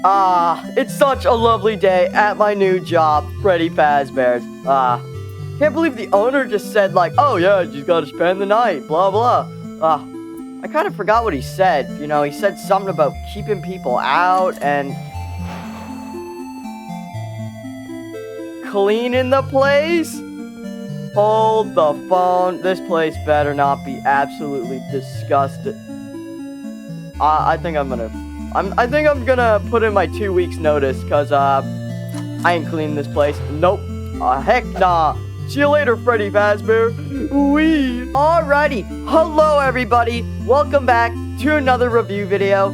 It's such a lovely day at my new job, Freddy Fazbear's. Can't believe the owner just said, like, oh yeah, you gotta spend the night, blah blah. I kind of forgot what he said. You know, he said something about keeping people out and cleaning the place. Hold the phone. This place better not be absolutely disgusting. I think I'm gonna put in my 2 weeks notice, cause I ain't cleaning this place. Nope. Heck nah. See you later, Freddy Fazbear. Wee. Alrighty. Hello, everybody. Welcome back to another review video.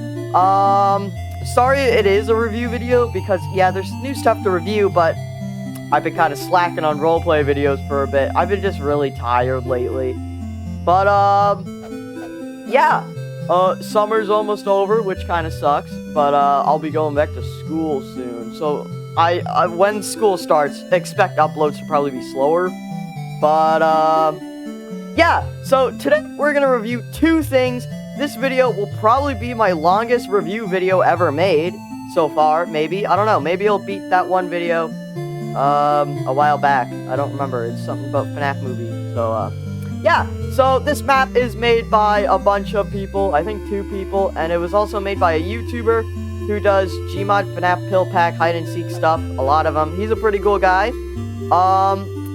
Sorry it is a review video because, yeah, there's new stuff to review, but I've been kind of slacking on roleplay videos for a bit. I've been just really tired lately. But, yeah. Summer's almost over, which kind of sucks, but, I'll be going back to school soon. So, when school starts, expect uploads to probably be slower. But, yeah. So, today we're gonna review two things. This video will probably be my longest review video ever made so far, maybe. I don't know. Maybe it'll beat that one video, a while back. I don't remember. It's something about FNaF movies. So, yeah. So, this map is made by a bunch of people. I think 2 people. And it was also made by a YouTuber who does Gmod, FNaF, Pill Pack, hide and seek stuff. A lot of them. He's a pretty cool guy.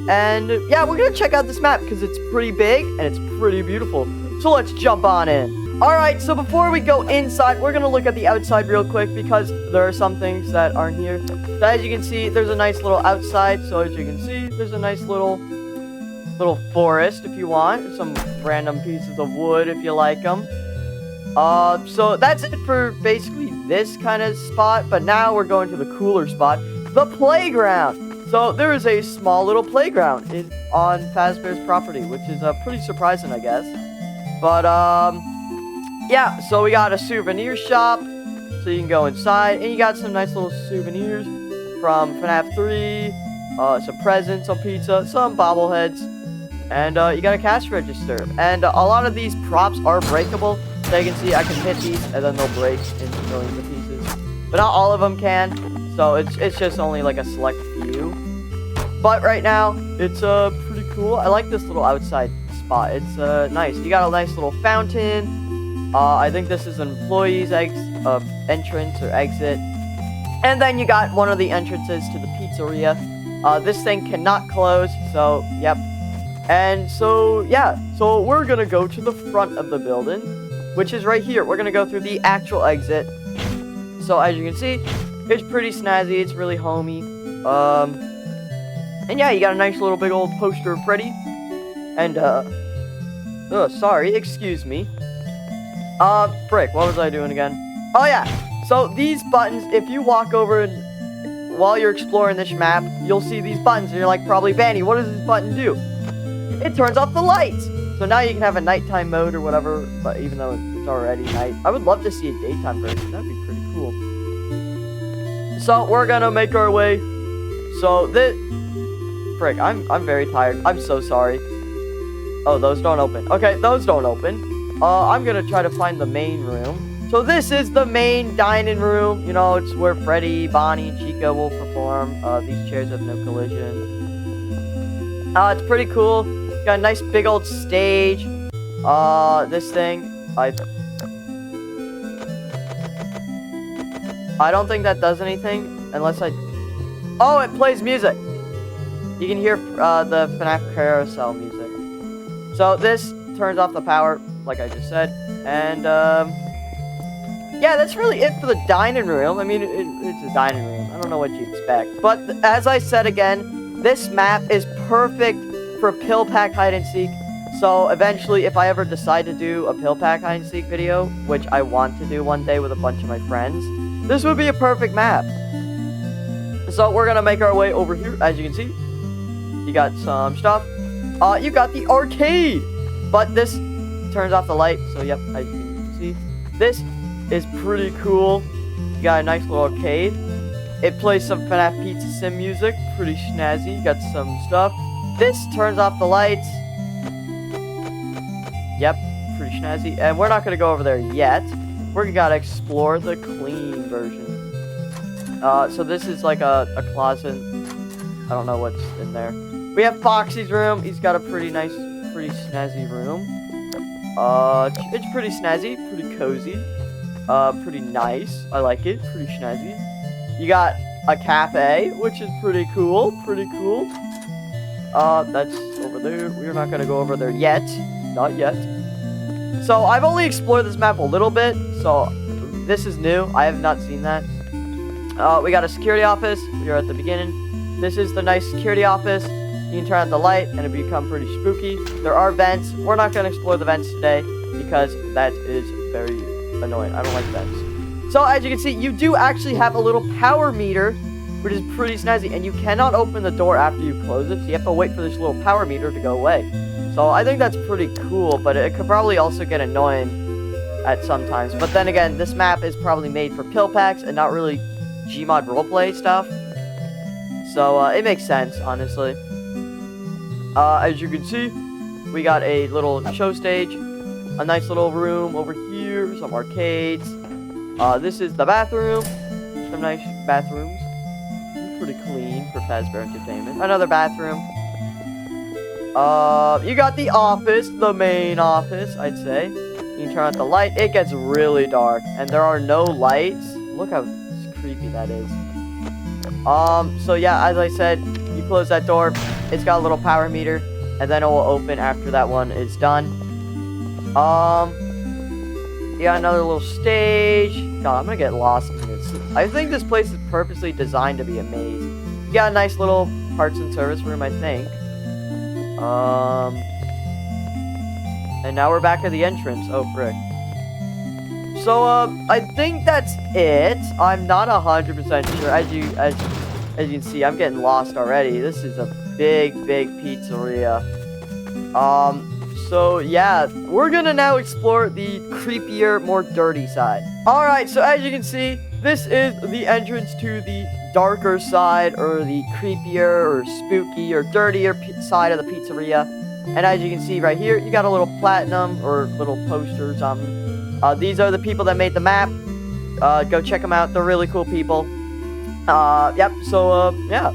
And yeah, we're gonna check out this map because it's pretty big and it's pretty beautiful. So let's jump on in. Alright, so before we go inside, we're gonna look at the outside real quick because there are some things that aren't here. So as you can see, there's a nice little outside. So as you can see, there's a nice little forest if you want. Some random pieces of wood if you like them. So that's it for basically this kind of spot. But now we're going to the cooler spot, the playground. So there is a small little playground on Fazbear's property, which is pretty surprising, I guess. But yeah. So we got a souvenir shop, so you can go inside, and you got some nice little souvenirs from FNaF 3, some presents, some pizza, some bobbleheads, and you got a cash register. And a lot of these props are breakable. So you can see I can hit these and then they'll break into millions of pieces. But not all of them can. So it's just only like a select few. But right now, it's pretty cool. I like this little outside spot. It's nice. You got a nice little fountain. I think this is an employee's entrance or exit. And then you got one of the entrances to the pizzeria. This thing cannot close. So, yep. And so, yeah. So we're going to go to the front of the building, which is right here. We're going to go through the actual exit. So, as you can see, it's pretty snazzy. It's really homey. And yeah, you got a nice little big old poster of Freddy. And, oh, sorry. Excuse me. Frick. What was I doing again? Oh, yeah. So, these buttons, if you walk over and while you're exploring this map, you'll see these buttons. And you're like, probably, Banny, what does this button do? It turns off the lights. So now you can have a nighttime mode or whatever, but even though it's already night. I would love to see a daytime version. That'd be pretty cool. So we're gonna make our way. So this... Frick, I'm very tired. I'm so sorry. Oh, those don't open. Okay, those don't open. I'm gonna try to find the main room. So this is the main dining room. You know, it's where Freddy, Bonnie, and Chica will perform. These chairs have no collision. It's pretty cool. Got a nice big old stage. This thing, I don't think that does anything unless I... Oh, it plays music. You can hear the FNaF carousel music. So this turns off the power, like I just said. And yeah, that's really it for the dining room. I mean, it's a dining room. I don't know what you expect. But as I said again, this map is perfect for Pill Pack hide and seek. So eventually, if I ever decide to do a Pill Pack hide and seek video, which I want to do one day with a bunch of my friends, this would be a perfect map. So we're gonna make our way over here. As you can see, you got some stuff. You got the arcade, but this turns off the light. So yep, as you can see, this is pretty cool. You got a nice little arcade. It plays some FNaF Pizza Sim music, pretty snazzy. You got some stuff. This turns off the lights. Yep, pretty snazzy. And we're not going to go over there yet. We're going to explore the clean version. So this is like a closet. I don't know what's in there. We have Foxy's room. He's got a pretty nice, pretty snazzy room. It's pretty snazzy, pretty cozy. Pretty nice. I like it. Pretty snazzy. You got a cafe, which is pretty cool. Pretty cool. That's over there. We're not gonna go over there yet. Not yet. So I've only explored this map a little bit. So this is new. I have not seen that. We got a security office. We are at the beginning. This is the nice security office. You can turn on the light and it become pretty spooky. There are vents. We're not going to explore the vents today because that is very annoying. I don't like vents. So as you can see, you do actually have a little power meter, which is pretty snazzy. And you cannot open the door after you close it. So you have to wait for this little power meter to go away. So I think that's pretty cool, but it could probably also get annoying at some times. But then again, this map is probably made for pill packs and not really Gmod roleplay stuff. So it makes sense, honestly. As you can see, we got a little show stage, a nice little room over here, some arcades. This is the bathroom, some nice bathrooms, pretty clean for Fazbear Entertainment. Another bathroom. You got the office, the main office, I'd say. You can turn on the light. It gets really dark, and there are no lights. Look how creepy that is. So yeah, as I said, you close that door. It's got a little power meter, and then it will open after that one is done. You got another little stage. God, I'm gonna get lost in this. I think this place is purposely designed to be a maze. You got a nice little parts and service room, I think. And now we're back at the entrance. Oh, frick. So, I think that's it. I'm not 100% sure. As you can see, I'm getting lost already. This is a big pizzeria. So yeah, we're gonna now explore the creepier, more dirty side. Alright, so as you can see, this is the entrance to the darker side, or the creepier, or spooky, or dirtier side of the pizzeria. And as you can see right here, you got a little platinum, or little poster or something. These are the people that made the map. Go check them out. They're really cool people. Yep, so, yeah,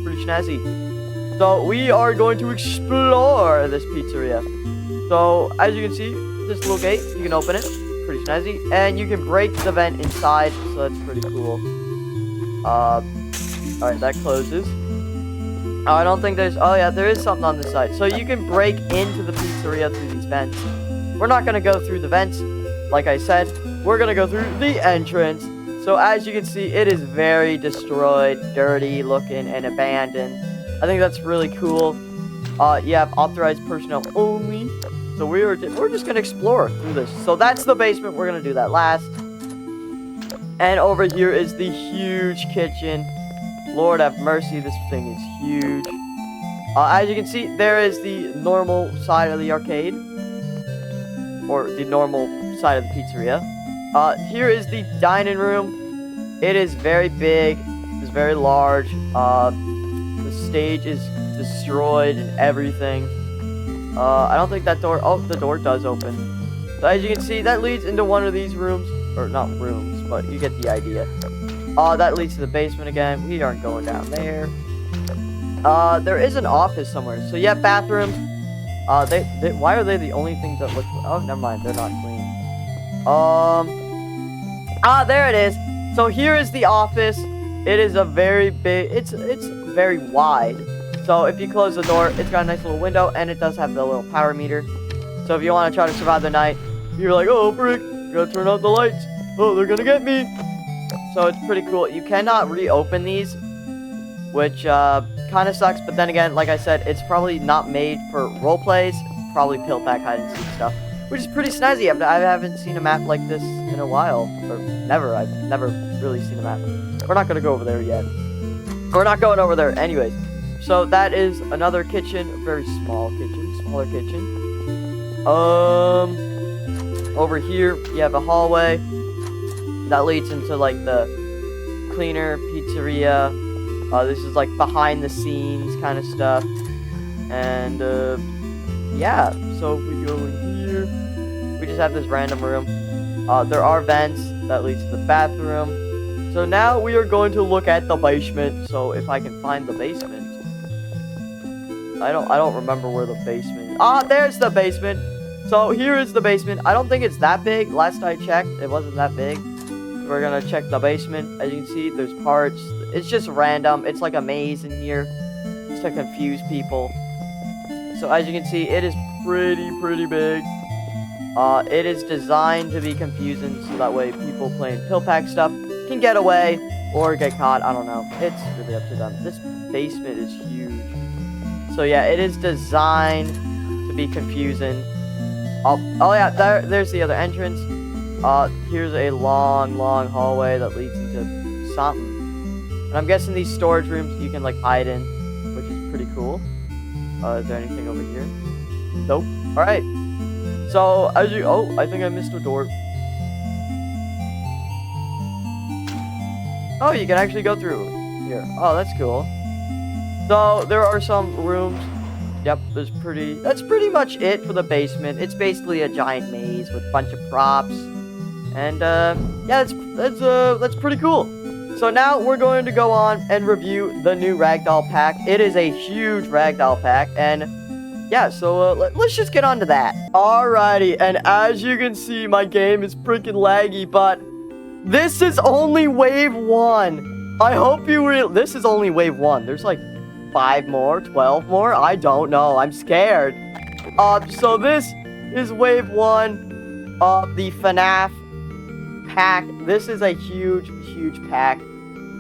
pretty snazzy. So, we are going to explore this pizzeria. So, as you can see, this little gate, you can open it. Pretty snazzy. And you can break the vent inside, so that's pretty cool. Alright, that closes. I don't think there's... Oh, yeah, there is something on this side. So, you can break into the pizzeria through these vents. We're not going to go through the vents, like I said. We're going to go through the entrance. So, as you can see, it is very destroyed, dirty looking, and abandoned. I think that's really cool. You have authorized personnel only. So, we're just going to explore through this. So, that's the basement. We're going to do that last. And over here is the huge kitchen. Lord have mercy, this thing is huge. As you can see, there is the normal side of the arcade. Or the normal side of the pizzeria. Here is the dining room. It is very big. It's very large. The stage is destroyed and everything. I don't think that door... Oh, the door does open. So as you can see, that leads into one of these rooms. Or not rooms, but you get the idea. That leads to the basement again. We aren't going down there. There is an office somewhere. So you have bathrooms. Why are they the only things that look... Oh, never mind. They're not clean. There it is. So here is the office. It is a very big... It's very wide. So if you close the door, it's got a nice little window, and it does have the little power meter. So if you want to try to survive the night, you're like, oh, frick, gotta turn out the lights. Oh, they're gonna get me. So it's pretty cool. You cannot reopen these, which kind of sucks. But then again, like I said, it's probably not made for role plays. Probably pill pack hide and seek stuff, which is pretty snazzy. I haven't seen a map like this in a while, or never. I've never really seen a map. We're not gonna go over there yet. We're not going over there, anyways. So that is another kitchen, a very small kitchen, smaller kitchen. Over here you have a hallway that leads into like the cleaner pizzeria. This is like behind the scenes kind of stuff. And yeah, so if we go in here, we just have this random room. There are vents that lead to the bathroom. So So now we are going to look at the basement. So if I can find the basement. I don't remember where the basement is. Ah, there's the basement. So here is the basement. I don't think it's that big. Last I checked, it wasn't that big. We're gonna check the basement. As you can see, there's parts. It's just random. It's like a maze in here. Just to confuse people. So as you can see, it is pretty big. It is designed to be confusing so that way people playing pill pack stuff can get away or get caught. I don't know. It's really up to them. This basement is huge. So yeah, it is designed to be confusing. Oh yeah, there's the other entrance. Here's a long hallway that leads into something. And I'm guessing these storage rooms you can like hide in, which is pretty cool. Is there anything over here? Nope. Alright. So, as you... Oh, I think I missed a door. Oh, you can actually go through here. Oh, that's cool. So, there are some rooms. Yep, that's pretty much it for the basement. It's basically a giant maze with a bunch of props. And, yeah, that's pretty cool. So now we're going to go on and review the new Ragdoll pack. It is a huge Ragdoll pack, and yeah, so let's just get on to that. Alrighty, and as you can see, my game is freaking laggy, but this is only wave 1. I hope you this is only wave 1. There's like 5 more, 12 more, I don't know, I'm scared. So this is wave 1 of the FNaF pack. This is a huge pack.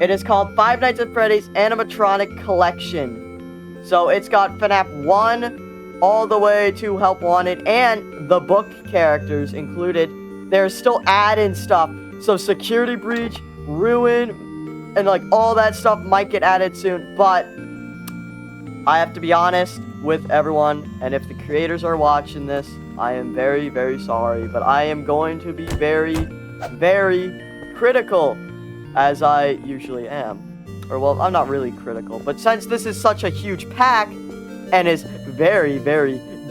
It is called Five Nights at Freddy's Animatronic Collection. So it's got FNaF 1 all the way to Help Wanted and the book characters included. There's still add-in stuff. So Security Breach, Ruin, and like all that stuff might get added soon. But I have to be honest with everyone, and if the creators are watching this, I am very sorry. But I am going to be very critical, as I usually am. Or, well, I'm not really critical, but since this is such a huge pack, and is very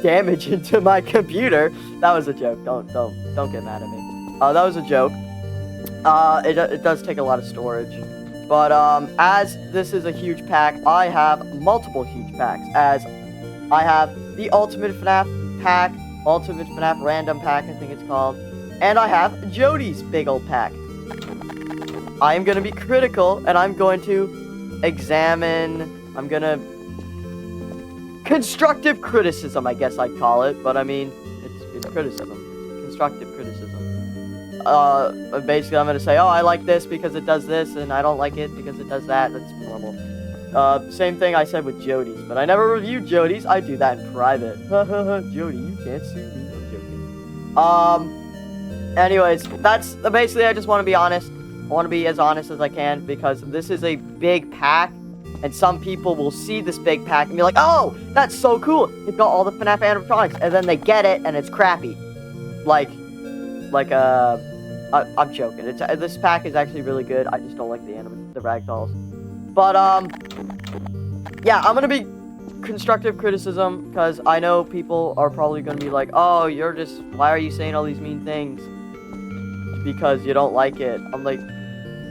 damaging to my computer, that was a joke, don't get mad at me. That was a joke. It does take a lot of storage, but, as this is a huge pack, I have multiple huge packs, as I have the Ultimate FNaF pack, Ultimate FNaF Random pack, I think it's called, and I have Jody's big old pack. I am going to be critical, and I'm going to examine, constructive criticism, I guess I'd call it, but I mean, it's criticism. Constructive criticism. Basically, I'm going to say, oh, I like this because it does this, and I don't like it because it does that. That's normal. Same thing I said with Jody's, but I never reviewed Jody's. I do that in private. Jody, you can't sue me. I'm joking. Anyways, that's basically, I just want to be honest. I want to be as honest as I can because this is a big pack, and some people will see this big pack and be like, oh, that's so cool. It's got all the FNaF animatronics, and then they get it and it's crappy. I'm joking. This pack is actually really good. I just don't like the Ragdolls. But, yeah, I'm going to be constructive criticism because I know people are probably going to be like, oh, why are you saying all these mean things? Because you don't like it. I'm like,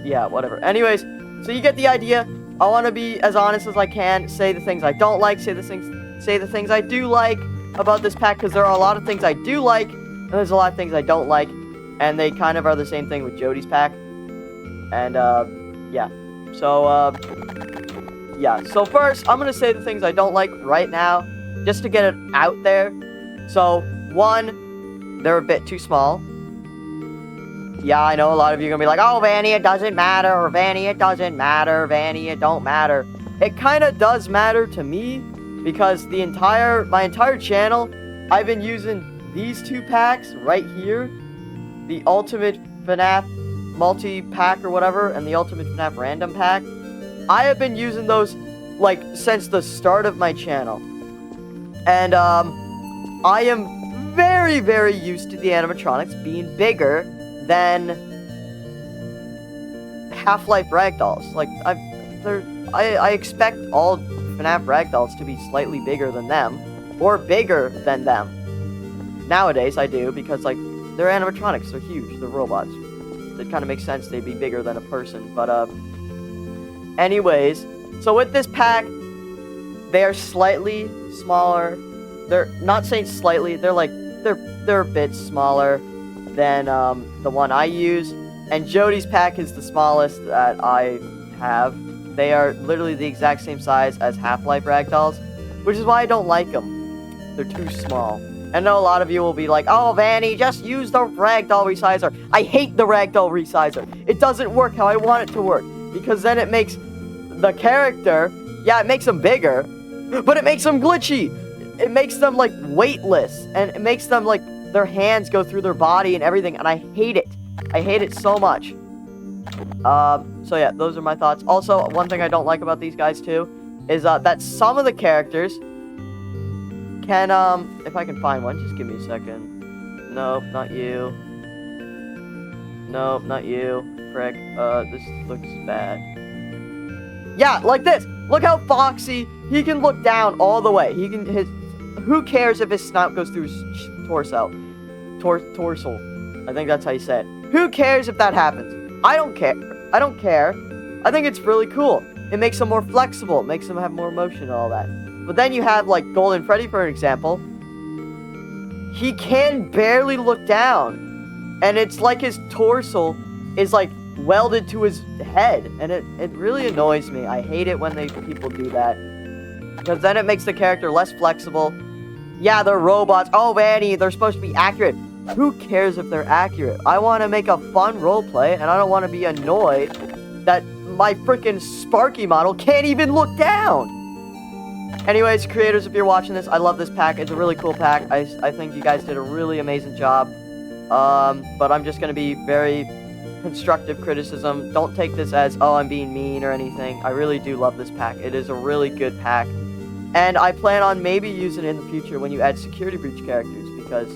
yeah, whatever. Anyways, so you get the idea. I want to be as honest as I can, say the things I don't like, say the things I do like about this pack, because there are a lot of things I do like, and there's a lot of things I don't like, and they kind of are the same thing with Jody's pack. And, yeah. So, yeah. So first, I'm going to say the things I don't like right now, just to get it out there. So, 1, they're a bit too small. Yeah, I know a lot of you are going to be like, oh, Vanny, it doesn't matter, or Vanny, it doesn't matter, Vanny, it don't matter. It kind of does matter to me, because my entire channel, I've been using these 2 packs right here, the Ultimate FNaF multi-pack or whatever, and the Ultimate FNaF Random pack. I have been using those, like, since the start of my channel. And, I am very used to the animatronics being bigger than Half-Life Ragdolls. Like, I expect all FNaF Ragdolls to be slightly bigger than them, or bigger than them. Nowadays, I do, because, like, they're animatronics, they're huge, they're robots. it kind of makes sense they'd be bigger than a person. But anyways, so with this pack, they are slightly smaller. They're not saying slightly. They're like they're a bit smaller than the one I use. And Jody's pack is the smallest that I have. They are literally the exact same size as Half-Life Ragdolls, which is why I don't like them. They're too small. I know a lot of you will be like, oh, Vanny, just use the Ragdoll resizer. I hate the Ragdoll resizer. It doesn't work how I want it to work. Because then it makes the character, yeah, it makes them bigger, but it makes them glitchy. It makes them, like, weightless. And it makes them, like, their hands go through their body and everything. And I hate it. I hate it so much. So yeah, those are my thoughts. Also, one thing I don't like about these guys, too, is that some of the characters can, if I can find one, just give me a second. Nope, not you. Nope, not you. Frick. This looks bad. Yeah, like this. Look how Foxy, he can look down all the way. He can, who cares if his snout goes through his torso? Torsal. I think that's how you say it. Who cares if that happens? I don't care. I don't care. I think it's really cool. It makes them more flexible. It makes them have more motion and all that. But then you have, like, Golden Freddy, for example. He can barely look down. And it's like his torso is, like, welded to his head. And it really annoys me. I hate it when people do that. Because then it makes the character less flexible. Yeah, they're robots. Oh, Vanny, they're supposed to be accurate. Who cares if they're accurate? I want to make a fun roleplay, and I don't want to be annoyed that my freaking Sparky model can't even look down. Anyways, creators, if you're watching this, I love this pack. It's a really cool pack. I think you guys did a really amazing job. But I'm just going to be very constructive criticism. Don't take this as, oh, I'm being mean or anything. I really do love this pack. It is a really good pack. And I plan on maybe using it in the future when you add security breach characters, because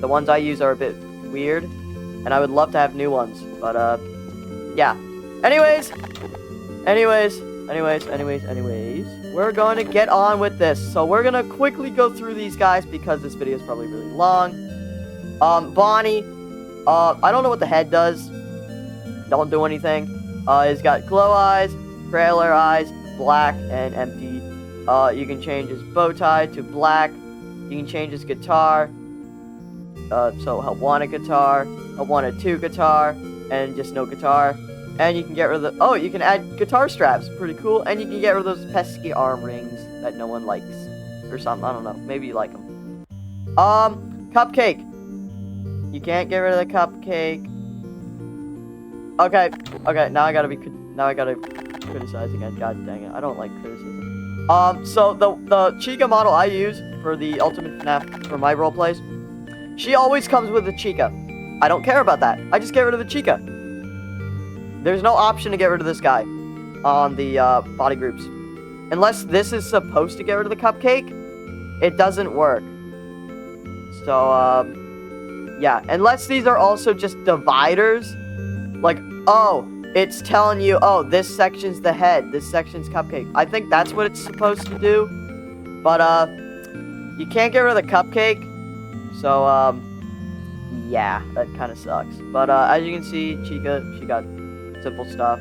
the ones I use are a bit weird, and I would love to have new ones, but, yeah. Anyways, we're going to get on with this. So we're going to quickly go through these guys, because this video is probably really long. Bonnie, I don't know what the head does. Don't do anything. He's got glow eyes, trailer eyes, black, and empty. You can change his bow tie to black. You can change his guitar. So he'll want a guitar, he'll want a 2 guitar, and just no guitar. And you can get rid of the, you can add guitar straps, pretty cool. And you can get rid of those pesky arm rings that no one likes, or something, I don't know, maybe you like them. Cupcake. You can't get rid of the cupcake. Okay, now I gotta criticize again, god dang it, I don't like criticism. So the Chica model I use for the Ultimate FNaF, for my roleplays, she always comes with a Chica. I don't care about that. I just get rid of the Chica. There's no option to get rid of this guy on the body groups. Unless this is supposed to get rid of the cupcake, it doesn't work. So, yeah. Unless these are also just dividers. Like, oh, it's telling you, oh, this section's the head, this section's cupcake. I think that's what it's supposed to do. But, you can't get rid of the cupcake. So, yeah, that kind of sucks. But, as you can see, Chica, she got simple stuff.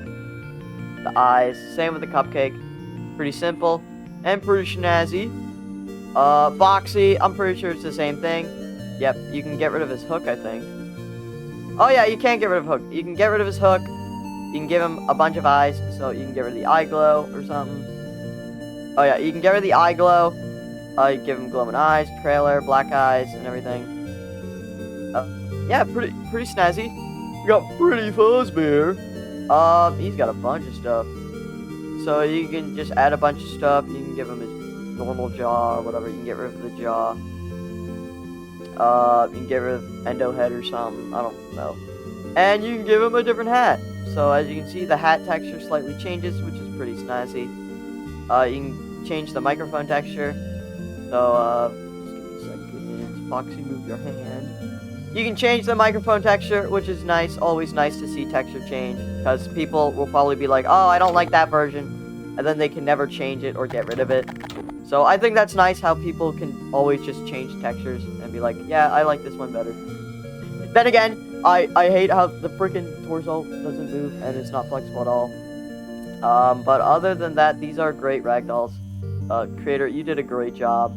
The eyes, same with the cupcake. Pretty simple and pretty snazzy. Foxy, I'm pretty sure it's the same thing. Yep, you can get rid of his hook, I think. Oh, yeah, you can't get rid of hook. You can get rid of his hook. You can give him a bunch of eyes, so you can get rid of the eye glow or something. Oh, yeah, you can get rid of the eye glow. You give him glowing eyes, trailer, black eyes, and everything. Yeah, pretty snazzy. We got Pretty Fuzzbear. He's got a bunch of stuff. So you can just add a bunch of stuff. You can give him his normal jaw or whatever. You can get rid of the jaw. You can get rid of endo head or something. I don't know. And you can give him a different hat. So as you can see, the hat texture slightly changes, which is pretty snazzy. You can change the microphone texture. So, just give me a second. Foxy, move your hand. You can change the microphone texture, which is nice. Always nice to see texture change, because people will probably be like, oh, I don't like that version, and then they can never change it or get rid of it. So I think that's nice how people can always just change textures and be like, yeah, I like this one better. Then again, I hate how the freaking torso doesn't move and it's not flexible at all. But other than that, these are great ragdolls. Creator, you did a great job.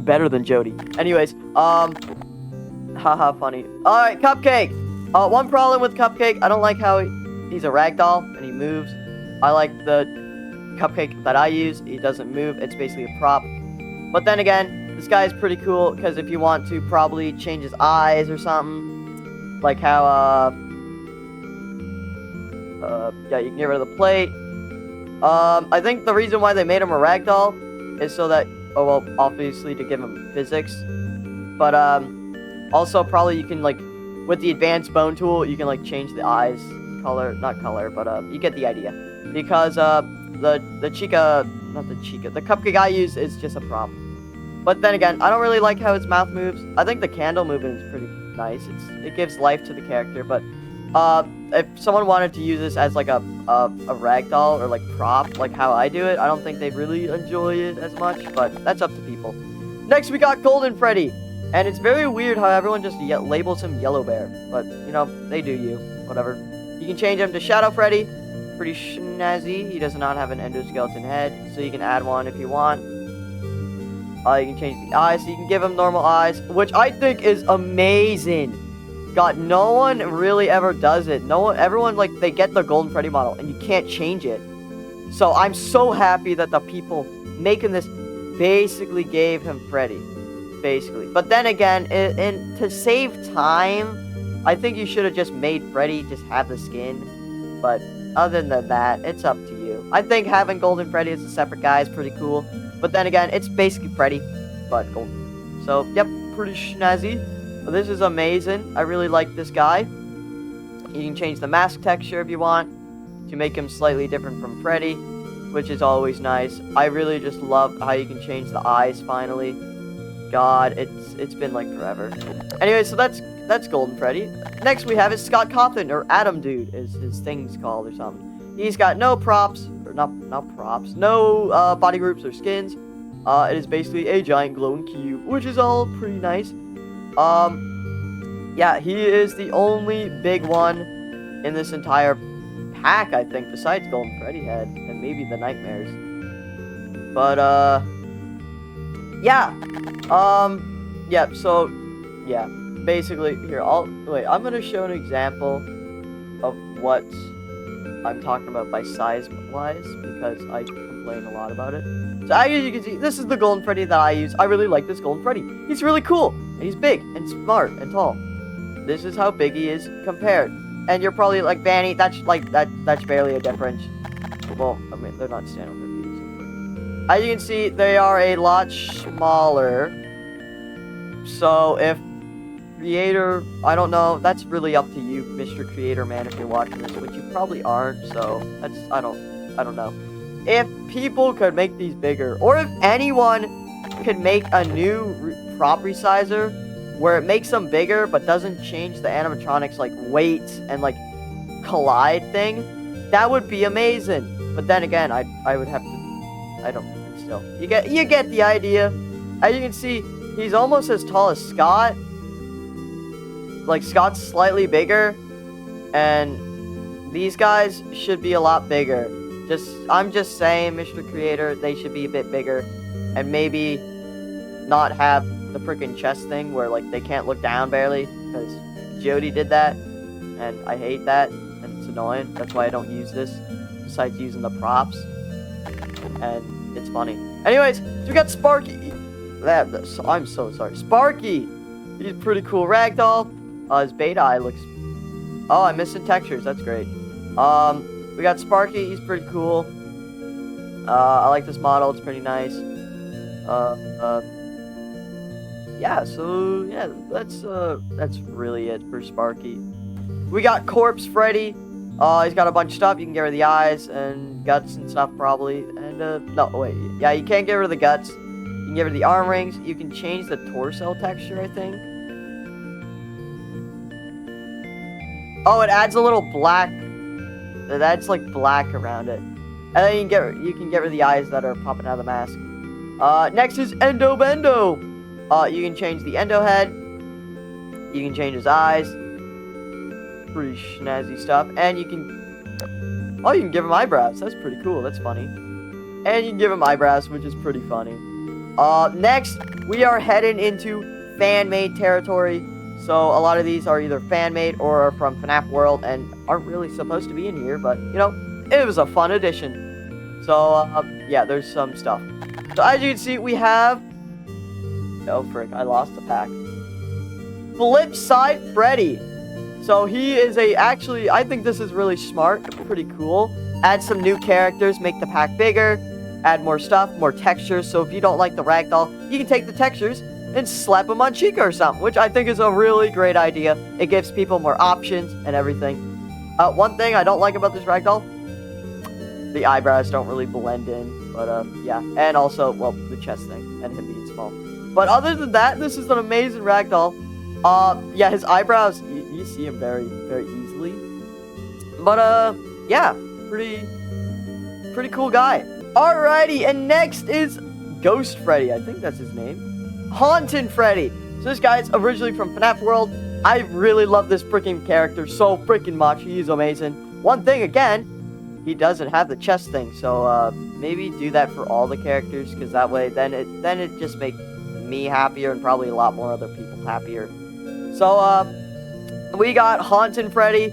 Better than Jody. Anyways, haha, funny. Alright, Cupcake! One problem with Cupcake, I don't like how he's a ragdoll and he moves. I like the Cupcake that I use, he doesn't move, it's basically a prop. But then again, this guy is pretty cool, because if you want to probably change his eyes or something, like how, yeah, you can get rid of the plate. I think the reason why they made him a ragdoll is so that, oh, well, obviously to give him physics, but, also probably you can, like, with the advanced bone tool, you can, like, change the eyes color, not color, but, you get the idea, because, the Cupcake I use is just a prop. But then again, I don't really like how its mouth moves. I think the candle movement is pretty nice. It gives life to the character, but if someone wanted to use this as like a ragdoll or like prop, like how I do it, I don't think they'd really enjoy it as much, but that's up to people. Next, we got Golden Freddy, and it's very weird how everyone just labels him Yellow Bear, but you know, they do you, whatever. You can change him to Shadow Freddy, pretty snazzy. He does not have an endoskeleton head, so you can add one if you want. You can change the eyes, so you can give him normal eyes, which I think is amazing. God, no one really ever does it. Everyone, like, they get the Golden Freddy model, and you can't change it. So I'm so happy that the people making this basically gave him Freddy. Basically. But then again, to save time, I think you should have just made Freddy just have the skin. But other than that, it's up to you. I think having Golden Freddy as a separate guy is pretty cool. But then again, it's basically Freddy, but golden. So, yep, pretty snazzy. Well, this is amazing. I really like this guy. You can change the mask texture if you want to make him slightly different from Freddy, which is always nice. I really just love how you can change the eyes finally. God, it's been like forever. Anyway, so that's Golden Freddy. Next we have is Scott Cawthon, or Adam Dude, is his thing's called or something. He's got no props. Not props, no body groups or skins. It is basically a giant glowing cube, which is all pretty nice. Yeah, he is the only big one in this entire pack, I think, besides Golden Freddy Head and maybe the Nightmares. But yeah, yeah. So yeah, basically here. I'm gonna show an example of what I'm talking about by size-wise, because I complain a lot about it. So as you can see, this is the Golden Freddy that I use. I really like this Golden Freddy. He's really cool, and he's big, and smart, and tall. This is how big he is compared. And you're probably like, Vanny, that's barely a difference. Well, I mean, they're not standing on their feet. As you can see, they are a lot smaller. So if Creator, I don't know, that's really up to you, Mr. Creator Man, if you're watching this, which you probably aren't, so that's, I don't know. If people could make these bigger, or if anyone could make a new prop resizer where it makes them bigger but doesn't change the animatronics like weight and like collide thing, that would be amazing. But then again, I would have to, I don't, still, you get the idea. As you can see, he's almost as tall as Scott. Like, Scott's slightly bigger, and these guys should be a lot bigger. I'm just saying, Mr. Creator, they should be a bit bigger, and maybe not have the freaking chest thing where, like, they can't look down barely, because Jody did that, and I hate that, and it's annoying. That's why I don't use this, besides using the props, and it's funny. Anyways, so we got Sparky. I'm so sorry. Sparky! He's a pretty cool ragdoll. His beta eye looks... Oh, I'm missing textures. That's great. We got Sparky. He's pretty cool. I like this model. It's pretty nice. Yeah, so, yeah, that's really it for Sparky. We got Corpse Freddy. He's got a bunch of stuff. You can get rid of the eyes and guts and stuff, probably. And, no, wait. Yeah, you can't get rid of the guts. You can get rid of the arm rings. You can change the torso texture, I think. Oh, it adds a little black. It adds like black around it, and then you can get rid of the eyes that are popping out of the mask. Next is Endo Bendo. You can change the Endo head. You can change his eyes. Pretty snazzy stuff. And you can... Oh, you can give him eyebrows. That's pretty cool. That's funny. And you can give him eyebrows, which is pretty funny. Next, we are heading into fan-made territory. So, a lot of these are either fan-made or are from FNaF World and aren't really supposed to be in here. But, you know, it was a fun addition. So, yeah, there's some stuff. So, as you can see, we have... Oh, frick, I lost the pack. Flip Side Freddy. So he is actually, I think this is really smart, pretty cool. Add some new characters, make the pack bigger, add more stuff, more textures. So if you don't like the Ragdoll, you can take the textures and slap them on Chica or something, which I think is a really great idea. It gives people more options and everything. One thing I don't like about this Ragdoll, the eyebrows don't really blend in, but yeah. And also, well, the chest thing and him being small. But other than that, this is an amazing Ragdoll. Yeah, his eyebrows, you see him very, very easily. But, yeah, pretty cool guy. Alrighty, and next is Ghost Freddy. I think that's his name. Haunted Freddy. So this guy's originally from FNaF World. I really love this freaking character so freaking much. He's amazing. One thing, again, he doesn't have the chest thing. So, maybe do that for all the characters, because that way, then it just makes me happier and probably a lot more other people happier. So, we got Haunted Freddy.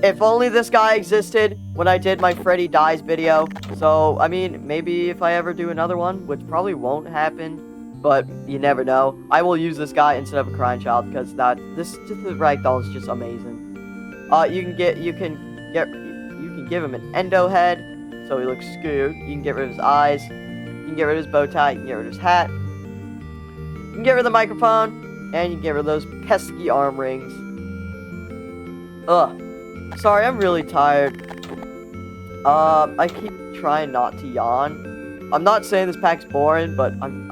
If only this guy existed when I did my Freddy Dies video. So, I mean, maybe if I ever do another one, which probably won't happen, but you never know, I will use this guy instead of a crying child, because this Ragdoll is just amazing. You can give him an endo head, so he looks scared. You can get rid of his eyes. You can get rid of his bow tie. You can get rid of his hat. You can get rid of the microphone. And you can get rid of those pesky arm rings. Ugh. Sorry, I'm really tired. I keep trying not to yawn. I'm not saying this pack's boring, but I'm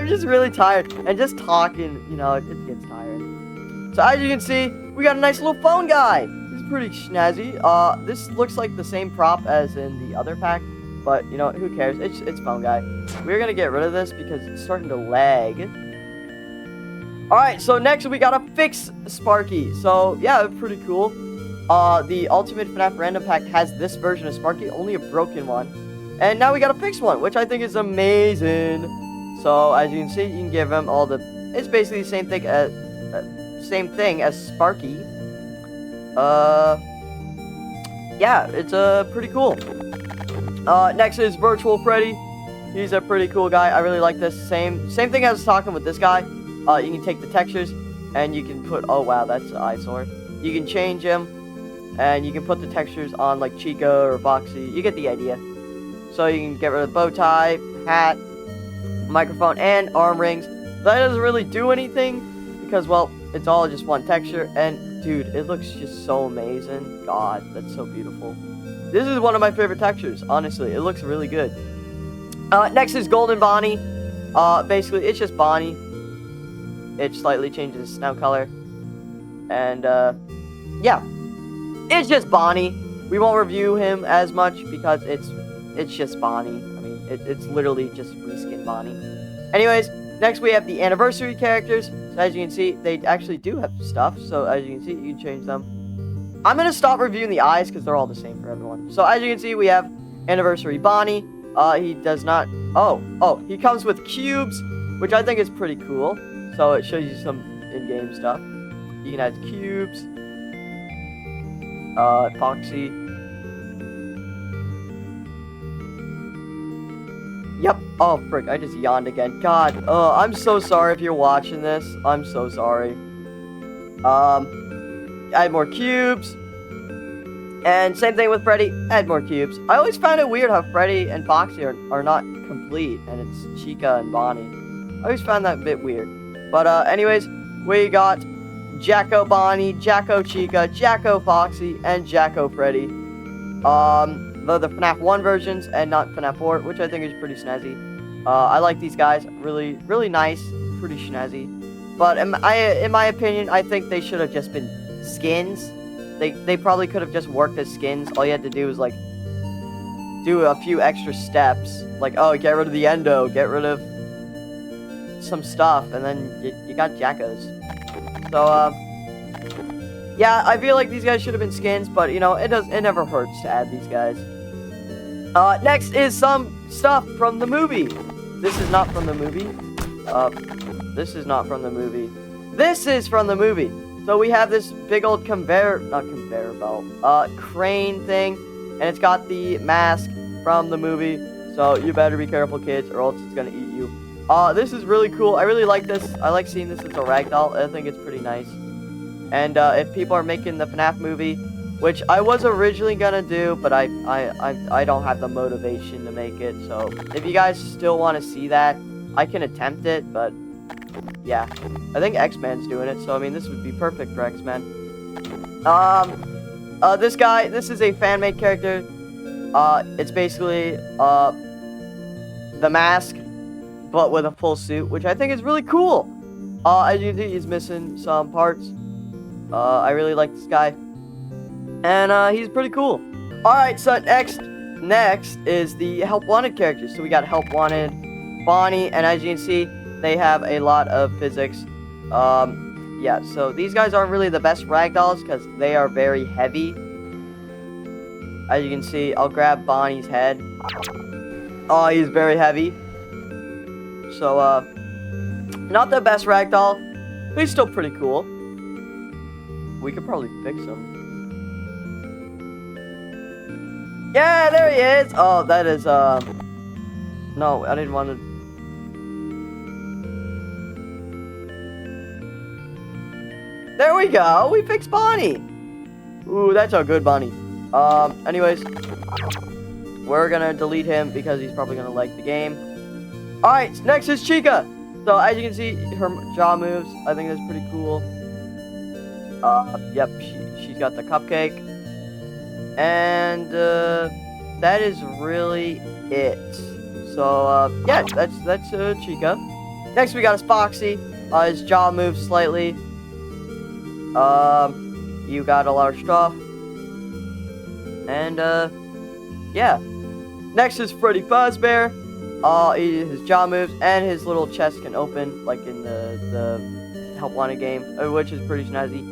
just really tired. And just talking, you know, it gets tiring. So as you can see, we got a nice little phone guy. He's pretty snazzy. This looks like the same prop as in the other pack. But, you know, who cares? It's phone guy. We're gonna get rid of this because it's starting to lag. Alright, so next we gotta fix Sparky. So, yeah, pretty cool. The Ultimate FNaF Random Pack has this version of Sparky, only a broken one. And now we gotta fix one, which I think is amazing. So, as you can see, you can give him all the... It's basically the same thing as Sparky. Yeah, it's pretty cool. Next is Virtual Freddy. He's a pretty cool guy. I really like this. Same thing as talking with this guy. You can take the textures, and you can put... Oh, wow, that's an eyesore. You can change him, and you can put the textures on, like, Chica or Foxy. You get the idea. So you can get rid of the bow tie, hat, microphone, and arm rings. That doesn't really do anything, because, well, it's all just one texture. And, dude, it looks just so amazing. God, that's so beautiful. This is one of my favorite textures, honestly. It looks really good. Next is Golden Bonnie. Basically, it's just Bonnie. It slightly changes his snout color. And, yeah. It's just Bonnie. We won't review him as much because it's just Bonnie. I mean, it's literally just reskin Bonnie. Anyways, next we have the anniversary characters. So as you can see, they actually do have stuff. So as you can see, you can change them. I'm going to stop reviewing the eyes because they're all the same for everyone. So as you can see, we have anniversary Bonnie. He does not... Oh, he comes with cubes, which I think is pretty cool. So it shows you some in-game stuff. You can add cubes. Foxy. Yep. Oh, frick. I just yawned again. God. I'm so sorry if you're watching this. I'm so sorry. Add more cubes. And same thing with Freddy. Add more cubes. I always find it weird how Freddy and Foxy are not complete. And it's Chica and Bonnie. I always found that a bit weird. But, anyways, we got Jacko Bonnie, Jacko Chica, Jacko Foxy, and Jacko Freddy. The FNaF 1 versions and not FNaF 4, which I think is pretty snazzy. I like these guys. Really, really nice. Pretty snazzy. But, in my opinion, I think they should have just been skins. They probably could have just worked as skins. All you had to do was, like, do a few extra steps. Like, oh, get rid of the endo, get rid of some stuff, and then you got Jackos. So, yeah, I feel like these guys should have been skins, but, you know, it never hurts to add these guys. Next is some stuff from the movie. This is not from the movie. This is not from the movie. This is from the movie. So we have this big old not conveyor belt, crane thing, and it's got the mask from the movie. So you better be careful, kids, or else it's gonna eat you. This is really cool. I really like this. I like seeing this as a ragdoll. I think it's pretty nice. And if people are making the FNaF movie, which I was originally gonna do, but I don't have the motivation to make it. So if you guys still want to see that, I can attempt it. But yeah, I think X-Man's doing it. So I mean, this would be perfect for X-Man. This is a fan-made character. It's basically the mask, but with a full suit, which I think is really cool. As you can see, he's missing some parts. I really like this guy. And he's pretty cool. Alright, so next is the Help Wanted characters. So we got Help Wanted, Bonnie, and as you can see, they have a lot of physics. Yeah, so these guys aren't really the best ragdolls because they are very heavy. As you can see, I'll grab Bonnie's head. Oh, he's very heavy. So, not the best ragdoll, but he's still pretty cool. We could probably fix him. Yeah, there he is! Oh, that is, no, I didn't want to... There we go! We fixed Bonnie! Ooh, that's a good Bonnie. Anyways, we're gonna delete him because he's probably gonna like the game. Alright, next is Chica! So, as you can see, her jaw moves. I think that's pretty cool. Yep, she's got the cupcake. And, that is really it. So, yeah, that's Chica. Next, we got a Foxy. His jaw moves slightly. You got a lot of stuff. And, yeah. Next is Freddy Fazbear. His jaw moves, and his little chest can open, like in the Help Wanted game, which is pretty snazzy.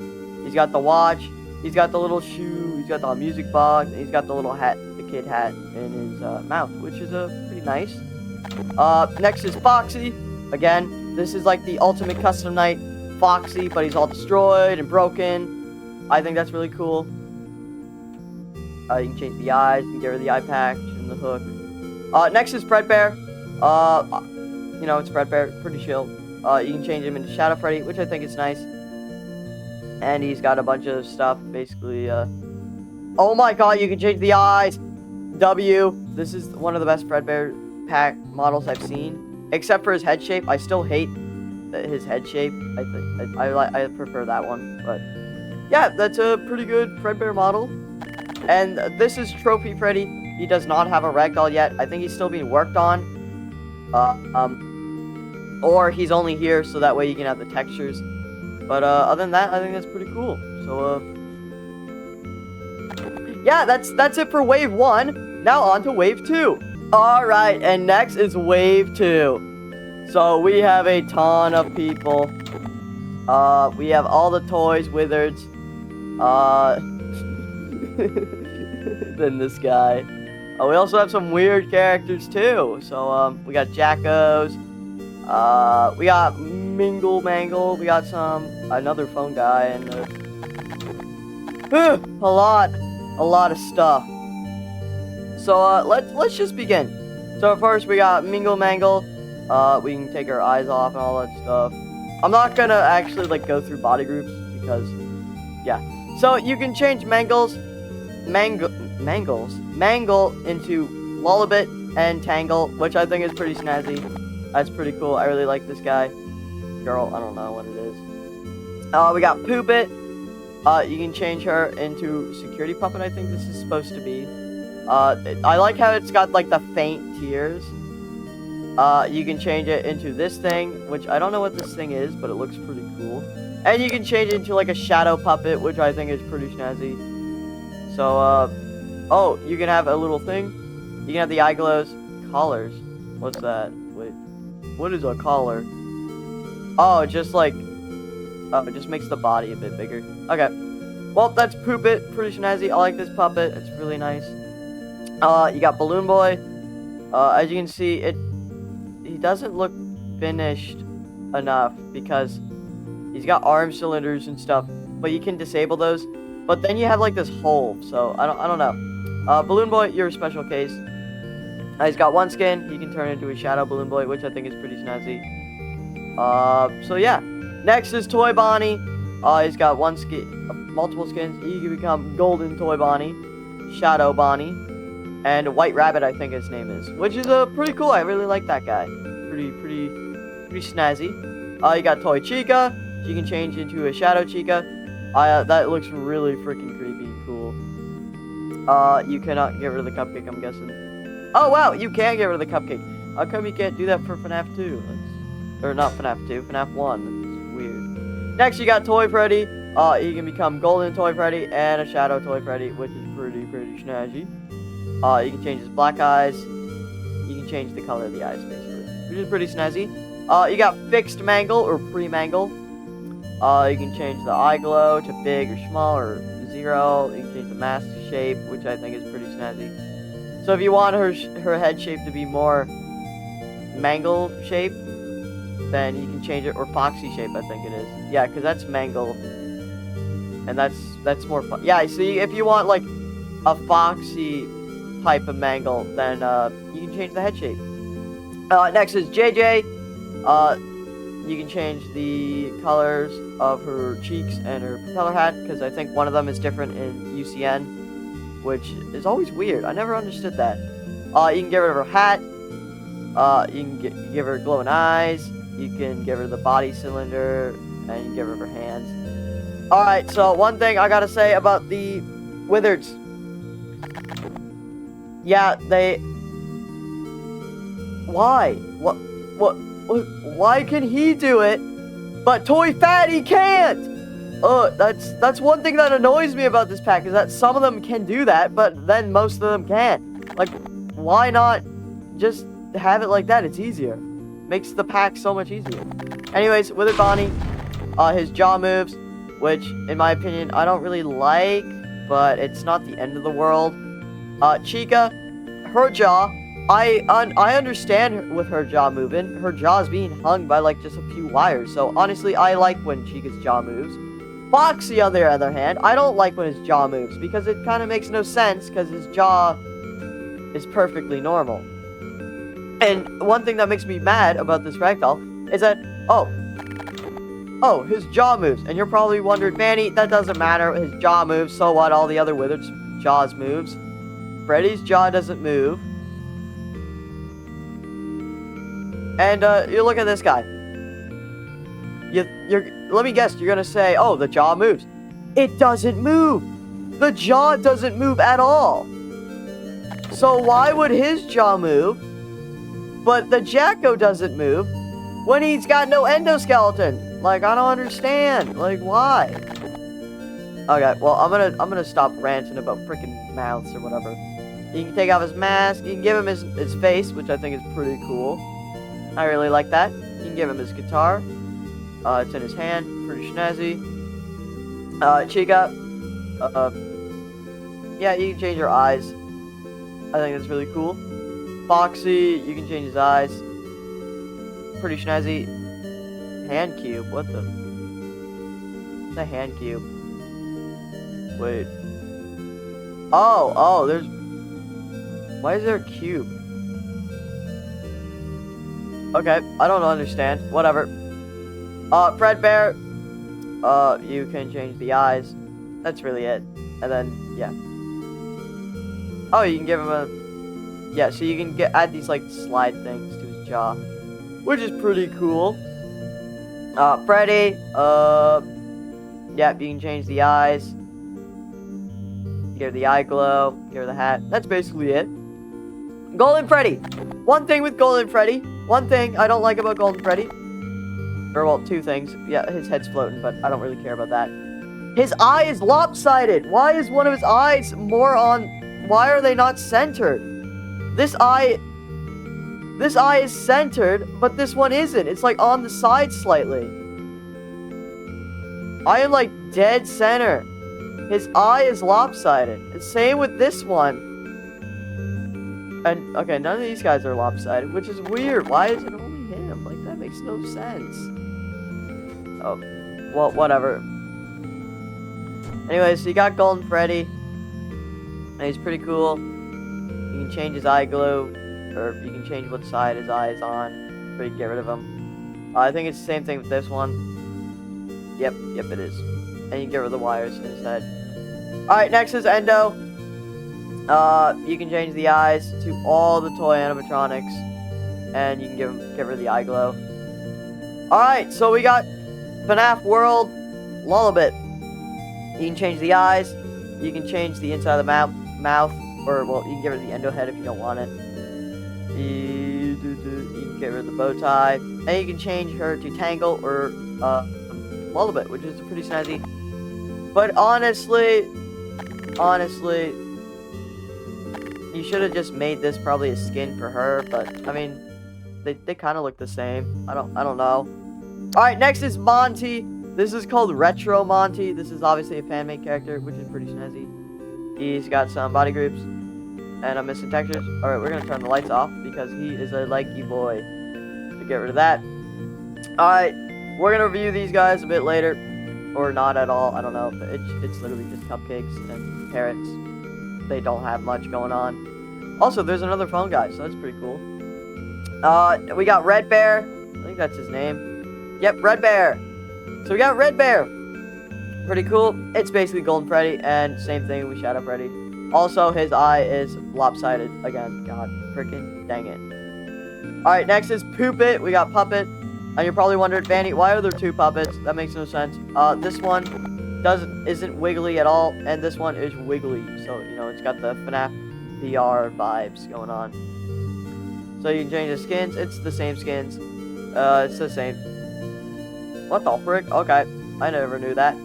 He's got the watch, he's got the little shoe, he's got the music box, and he's got the little hat, the kid hat, in his mouth, which is pretty nice. Next is Foxy. Again, this is like the ultimate custom night Foxy, but he's all destroyed and broken. I think that's really cool. You can change the eyes, you can get rid of the eye patch and the hook. Next is Fredbear. You know, it's Fredbear, pretty chill. You can change him into Shadow Freddy, which I think is nice. And he's got a bunch of stuff, basically, oh my god, you can change the eyes! W. This is one of the best Fredbear pack models I've seen. Except for his head shape. I still hate his head shape. I prefer that one. But, yeah, that's a pretty good Fredbear model. And this is Trophy Freddy. He does not have a ragdoll yet. I think he's still being worked on. Or he's only here so that way you can have the textures. But other than that, I think that's pretty cool. So yeah, that's it for wave 1. Now on to wave 2. All right, and next is wave 2. So we have a ton of people. We have all the toys, wizards. Then this guy. We also have some weird characters too. So we got Jackos. We got Mingle Mangle. We got another phone guy, and a lot of stuff. So let's just begin. So first we got Mingle Mangle. We can take our eyes off and all that stuff. I'm not gonna actually like go through body groups because yeah. So you can change Mangle into Lullabit and Tangle, which I think is pretty snazzy. That's pretty cool. I really like this guy. Girl, I don't know what it is. We got Poopit. You can change her into Security Puppet, I think this is supposed to be. I like how it's got like the faint tears. You can change it into this thing, which I don't know what this thing is, but it looks pretty cool. And you can change it into like a shadow puppet, which I think is pretty snazzy. So, oh, you can have a little thing. You can have the eye glows. Collars. What's that? Wait. What is a collar? Oh, just like... Oh, it just makes the body a bit bigger. Okay. Well, that's Poopit. Pretty snazzy. I like this puppet. It's really nice. You got Balloon Boy. As you can see, he doesn't look finished enough because he's got arm cylinders and stuff, but you can disable those. But then you have like this hole, so I don't know. Balloon Boy, you're a special case. He's got one skin. He can turn into a Shadow Balloon Boy, which I think is pretty snazzy. So yeah. Next is Toy Bonnie. He's got one skin, multiple skins. He can become Golden Toy Bonnie, Shadow Bonnie, and White Rabbit, I think his name is, which is pretty cool. I really like that guy. Pretty snazzy. You got Toy Chica. She can change into a Shadow Chica. That looks really freaking creepy and cool. You cannot get rid of the cupcake, I'm guessing. Oh wow, you can get rid of the cupcake. How come you can't do that for FNaF 2? Or not FNaF 2, FNaF 1. That's weird. Next, you got Toy Freddy. You can become Golden Toy Freddy and a Shadow Toy Freddy, which is pretty snazzy. You can change his black eyes. You can change the color of the eyes, basically, which is pretty snazzy. You got Fixed Mangle or Pre-Mangle. You can change the eye glow to big or small or 0. You can change the mask shape, which I think is pretty snazzy. So if you want her head shape to be more mangle shape, then you can change it, or foxy shape, I think it is. Yeah, because that's mangle, and that's more fun. Yeah, see, if you want like a foxy type of mangle, then you can change the head shape. Next is JJ. You can change the colors of her cheeks and her propeller hat, because I think one of them is different in UCN, which is always weird. I never understood that. You can get rid of her hat. You can give her glowing eyes. You can give her the body cylinder, and you can give her hands. Alright, so one thing I gotta say about the Wizards. Yeah, why? Why can he do it, but Toy Fatty can't? That's one thing that annoys me about this pack, is that some of them can do that, but then most of them can't. Like, why not just have it like that? It's easier. Makes the pack so much easier. Anyways, Withered Bonnie, his jaw moves, which, in my opinion, I don't really like, but it's not the end of the world. Chica, her jaw, I understand with her jaw moving. Her jaw's being hung by, like, just a few wires, so honestly, I like when Chica's jaw moves. Foxy, on the other hand, I don't like when his jaw moves, because it kind of makes no sense, because his jaw is perfectly normal. And one thing that makes me mad about this Ragdoll is that, oh, his jaw moves. And you're probably wondering, Manny, that doesn't matter. His jaw moves, so what? All the other Wizards' jaws moves. Freddy's jaw doesn't move. And, you look at this guy. Let me guess, you're gonna say, oh, the jaw moves. It doesn't move. The jaw doesn't move at all. So why would his jaw move, but the Jacko doesn't move when he's got no endoskeleton? Like, I don't understand. Like, why? Okay, well, I'm gonna stop ranting about freaking mouths or whatever. You can take off his mask. You can give him his face, which I think is pretty cool. I really like that. You can give him his guitar. It's in his hand. Pretty snazzy. Chica. Yeah, you can change her eyes. I think that's really cool. Foxy, you can change his eyes. Pretty snazzy. Hand cube, what the? It's a hand cube. Wait. Oh, there's... Why is there a cube? Okay, I don't understand. Whatever. Fredbear. You can change the eyes. That's really it. And then, yeah. Oh, you can give him a... Yeah, so you can add these, like, slide things to his jaw, which is pretty cool. Freddy, yeah, you can change the eyes. Give her the eye glow, give her the hat. That's basically it. Golden Freddy. One thing with Golden Freddy, one thing I don't like about Golden Freddy, or, well, two things. Yeah, his head's floating, but I don't really care about that. His eye is lopsided. Why is one of his eyes more on... Why are they not centered? This eye is centered, but this one isn't. It's like on the side slightly. I am like dead center. His eye is lopsided. And same with this one. And okay, none of these guys are lopsided, which is weird. Why is it only him? Like, that makes no sense. Oh, well, whatever. Anyways, so you got Golden Freddy. And he's pretty cool. You can change his eye glue, or you can change what side his eye is on, or you can get rid of him. I think it's the same thing with this one. Yep, it is. And you can get rid of the wires in his head. Alright, next is Endo. You can change the eyes to all the toy animatronics, and you can get rid of the eye glow. Alright, so we got FNaF World Lullabit. You can change the eyes, you can change the inside of the mouth, or, well, you can get rid of the Endo head if you don't want it. You can get rid of the bow tie, and you can change her to Tangle or Lullabit, which is pretty snazzy. But honestly, you should have just made this probably a skin for her, but I mean, they kind of look the same. I don't know. All right, next is Monty. This is called Retro Monty. This is obviously a fan-made character, which is pretty snazzy. He's got some body groups, and I'm missing textures. All right, we're gonna turn the lights off because he is a leggy boy. To get rid of that. All right, we're gonna review these guys a bit later, or not at all. I don't know. It's literally just cupcakes and parrots. They don't have much going on. Also, there's another phone guy, so that's pretty cool. We got Red Bear. I think that's his name. Yep, Red Bear. So we got Red Bear. Pretty cool. It's basically Golden Freddy, and same thing with Shadow Freddy. Also, his eye is lopsided again. God, freaking dang it. Alright, next is Poopit. We got Puppet. And you're probably wondering, Vanny, why are there two puppets? That makes no sense. This one isn't wiggly at all, and this one is wiggly. So, you know, it's got the FNaF VR vibes going on. So you can change the skins. It's the same skins. It's the same. What the frick? Okay, I never knew that.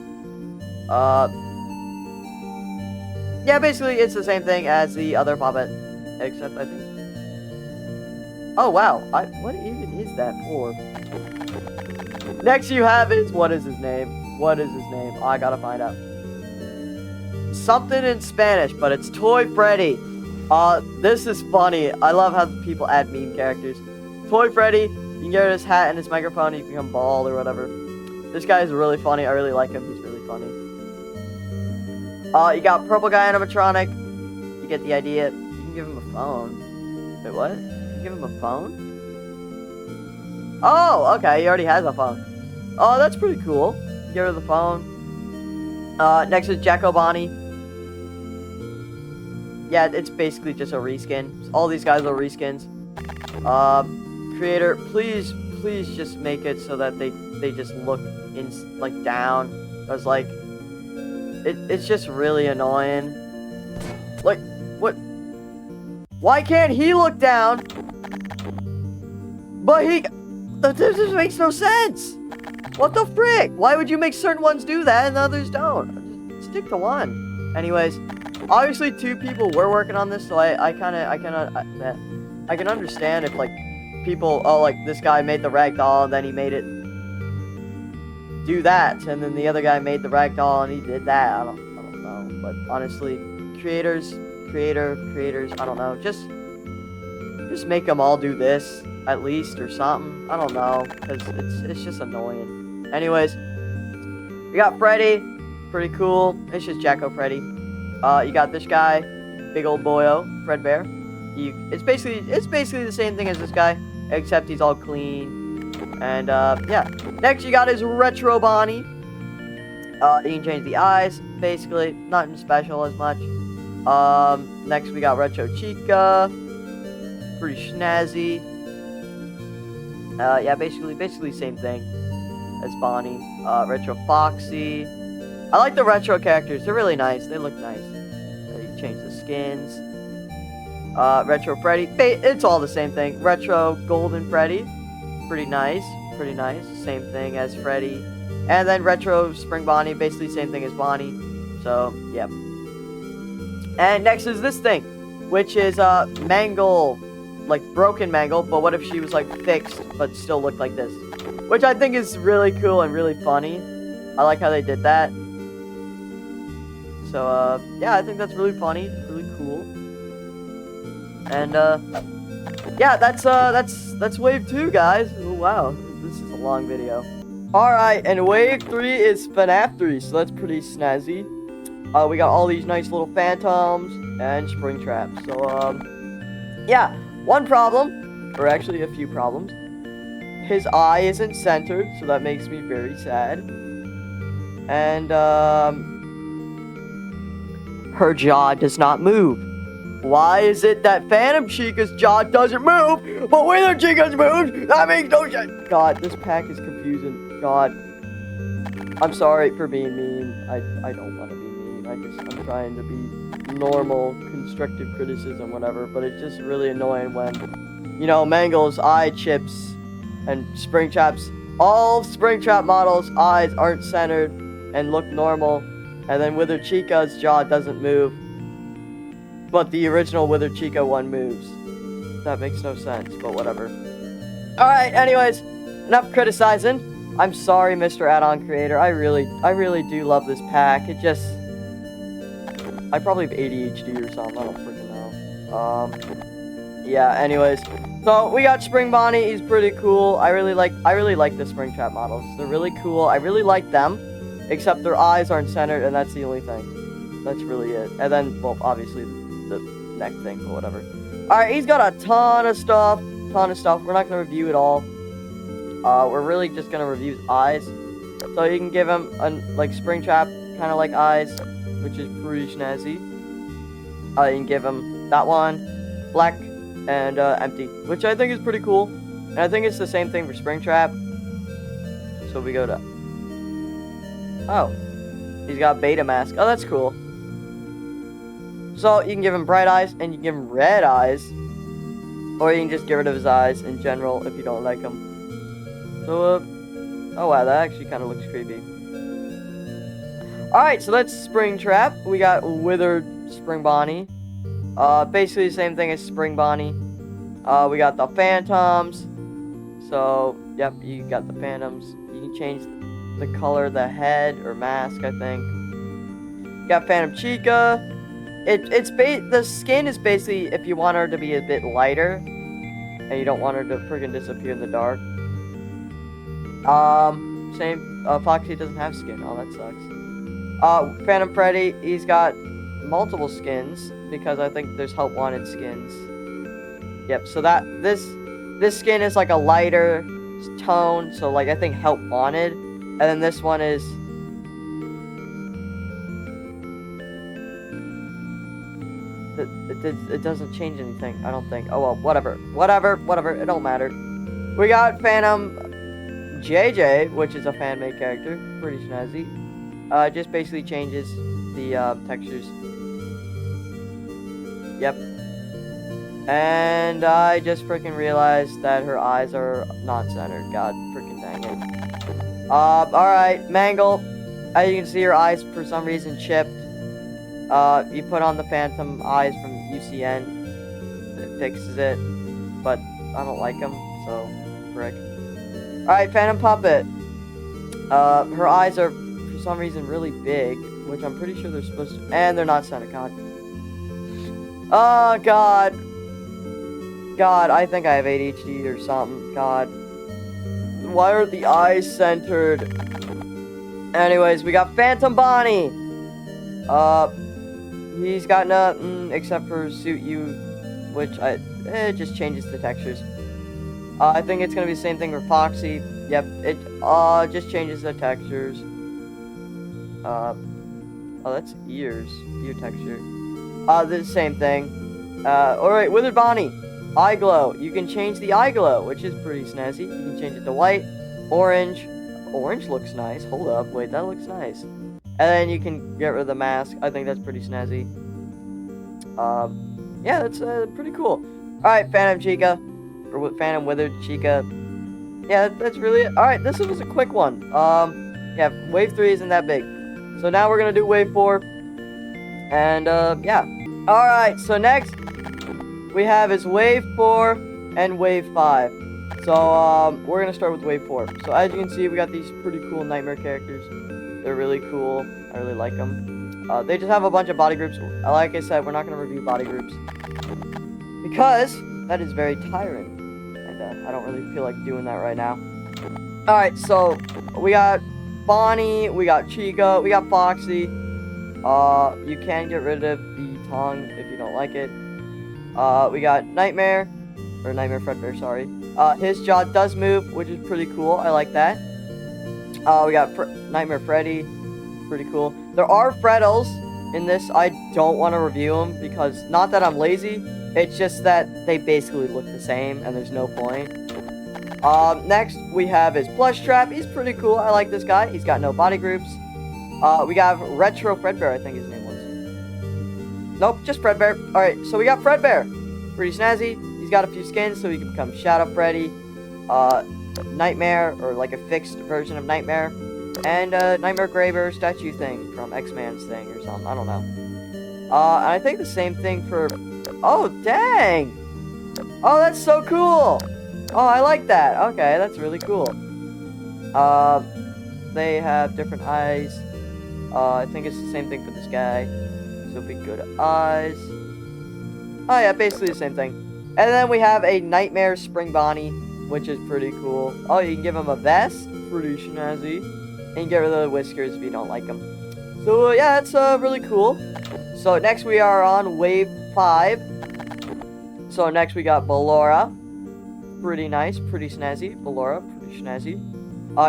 Yeah, basically it's the same thing as the other puppet, except I think. Oh wow, what even is that for? Next you have is, what is his name? What is his name? Oh, I gotta find out. Something in Spanish, but it's Toy Freddy. This is funny. I love how people add meme characters. Toy Freddy, you can get rid of his hat and his microphone, you can become bald or whatever. This guy is really funny. I really like him. He's really funny. You got Purple Guy animatronic. You get the idea. You can give him a phone. Wait, what? You can give him a phone? Oh, okay. He already has a phone. Oh, that's pretty cool. Get rid of the phone. Next is Jacko Bonnie. Yeah, it's basically just a reskin. All these guys are reskins. Creator, please just make it so that they just look like down. Cause like it's just really annoying. Like, what? Why can't he look down? But this just makes no sense. What the frick? Why would you make certain ones do that and others don't? Just stick to one. Anyways, obviously two people were working on this, so I can understand if like people, oh, like this guy made the Ragdoll and then he made it do that, and then the other guy made the Ragdoll and he did that. I don't know, but honestly, creators, I don't know, just make them all do this at least or something. I don't know, because it's just annoying. Anyways, we got Freddy, pretty cool. It's just Jacko Freddy. You got this guy, big old boyo, Fred Bear. It's basically the same thing as this guy, except he's all clean. And yeah. Next you got his Retro Bonnie. You can change the eyes, basically, nothing special as much. Next we got Retro Chica, pretty snazzy. Yeah, basically same thing as Bonnie. Retro Foxy. I like the retro characters. They're really nice. They look nice. You can change the skins. Retro Freddy. It's all the same thing. Retro Golden Freddy. Pretty nice. Same thing as Freddy. And then Retro Spring Bonnie. Basically same thing as Bonnie. So, yeah. And next is this thing, which is Mangle. Like broken Mangle, but what if she was like fixed but still looked like this? Which I think is really cool and really funny. I like how they did that. So, yeah, I think that's really funny, really cool. And, yeah, that's wave 2, guys. Oh, wow, this is a long video. Alright, and wave 3 is FNaF 3, so that's pretty snazzy. We got all these nice little phantoms and spring traps. So, yeah, one problem, or actually a few problems. His eye isn't centered, so that makes me very sad. And, her jaw does not move. Why is it that Phantom Chica's jaw doesn't move, but Wither Chica's moves? That makes no sense. God, this pack is confusing. God, I'm sorry for being mean. I don't want to be mean. I'm trying to be normal, constructive criticism, whatever. But it's just really annoying when, you know, Mangle's eye chips and Springtrap's, all Springtrap models' eyes aren't centered and look normal. And then Wither Chica's jaw doesn't move, but the original Wither Chica one moves. That makes no sense, but whatever. Alright, anyways, enough criticizing. I'm sorry, Mr. Add-on Creator. I really do love this pack. It just... I probably have ADHD or something. I don't freaking know. Yeah, anyways. So, we got Spring Bonnie. He's pretty cool. I really like the Springtrap models. They're really cool. I really like them. Except their eyes aren't centered, and that's the only thing. That's really it. And then, well, obviously, the neck thing, or whatever. Alright, he's got a ton of stuff. We're not going to review it all. We're really just going to review his eyes. So you can give him, like, Springtrap, kind of like eyes, which is pretty snazzy. You can give him that one, black, and empty, which I think is pretty cool. And I think it's the same thing for Springtrap. So we go to... Oh, he's got beta mask. Oh, that's cool. So you can give him bright eyes and you can give him red eyes, or you can just get rid of his eyes in general if you don't like him. So, oh wow, that actually kind of looks creepy. All right, so that's Springtrap. We got Withered Spring Bonnie. Basically the same thing as Spring Bonnie. We got the Phantoms. So, yep, you got the Phantoms. You can change the color of the head or mask, I think. You got Phantom Chica. The skin is basically if you want her to be a bit lighter and you don't want her to freaking disappear in the dark. Foxy doesn't have skin. Oh, that sucks. Phantom Freddy, he's got multiple skins because I think there's help wanted skins. Yep, so this skin is like a lighter tone, so like I think help wanted. And then this one is... It doesn't change anything, I don't think. Oh well, whatever, it don't matter. We got Phantom JJ, which is a fan-made character. Pretty snazzy. It just basically changes the textures. Yep. And I just freaking realized that her eyes are not centered. God freaking dang it. Alright, Mangle. As you can see, her eyes for some reason chipped. You put on the Phantom eyes from UCN. It fixes it. But I don't like them, so frick. Alright, Phantom Puppet. Her eyes are for some reason really big, which I'm pretty sure they're supposed to, and they're not centered. God. Oh, God. God, I think I have ADHD or something. God. Why are the eyes centered? Anyways, we got Phantom Bonnie. He's got nothing except for Suit You, which it just changes the textures. I think it's gonna be the same thing for Foxy. Yep, it just changes the textures. Oh, that's ear texture. The same thing. Alright, Withered Bonnie. Eye glow. You can change the eye glow, which is pretty snazzy. You can change it to white, orange. Orange looks nice. Hold up, wait, that looks nice. And then you can get rid of the mask. I think that's pretty snazzy. Yeah, that's pretty cool. Alright, Phantom Chica. Or Phantom Withered Chica. Yeah, that's really it. Alright, this was a quick one. Yeah, wave 3 isn't that big. So now we're gonna do wave 4. And, yeah. Alright, so next we have is wave 4 and wave 5. So, we're gonna start with wave 4. So as you can see, we got these pretty cool nightmare characters. They're really cool. I really like them. They just have a bunch of body groups. Like I said, we're not going to review body groups because that is very tiring. And I don't really feel like doing that right now. Alright, so we got Bonnie, we got Chica, we got Foxy. You can get rid of the tongue if you don't like it. We got Nightmare, or Nightmare Fredbear, sorry. His jaw does move, which is pretty cool. I like that. We got Nightmare Freddy, pretty cool. There are Freddles in this. I don't want to review them because, not that I'm lazy, it's just that they basically look the same and there's no point. Next we have his Plush Trap. He's pretty cool. I like this guy. He's got no body groups. We got Retro Fredbear, I think his name was. Nope, just Fredbear. Alright, so we got Fredbear. Pretty snazzy. He's got a few skins, so he can become Shadow Freddy, Nightmare, or like a fixed version of Nightmare, and Nightmare Graver statue thing from X-Man's thing or something. I don't know. And I think the same thing for... Oh, dang! Oh, that's so cool! Oh, I like that. Okay, that's really cool. They have different eyes. I think it's the same thing for this guy. So we go to eyes. Oh yeah, basically the same thing. And then we have a Nightmare Spring Bonnie, which is pretty cool. Oh, you can give him a vest. Pretty snazzy. And you get rid of the whiskers if you don't like them. So yeah, that's really cool. So next we are on Wave 5. So next we got Ballora. Pretty nice, pretty snazzy. Ballora, pretty snazzy.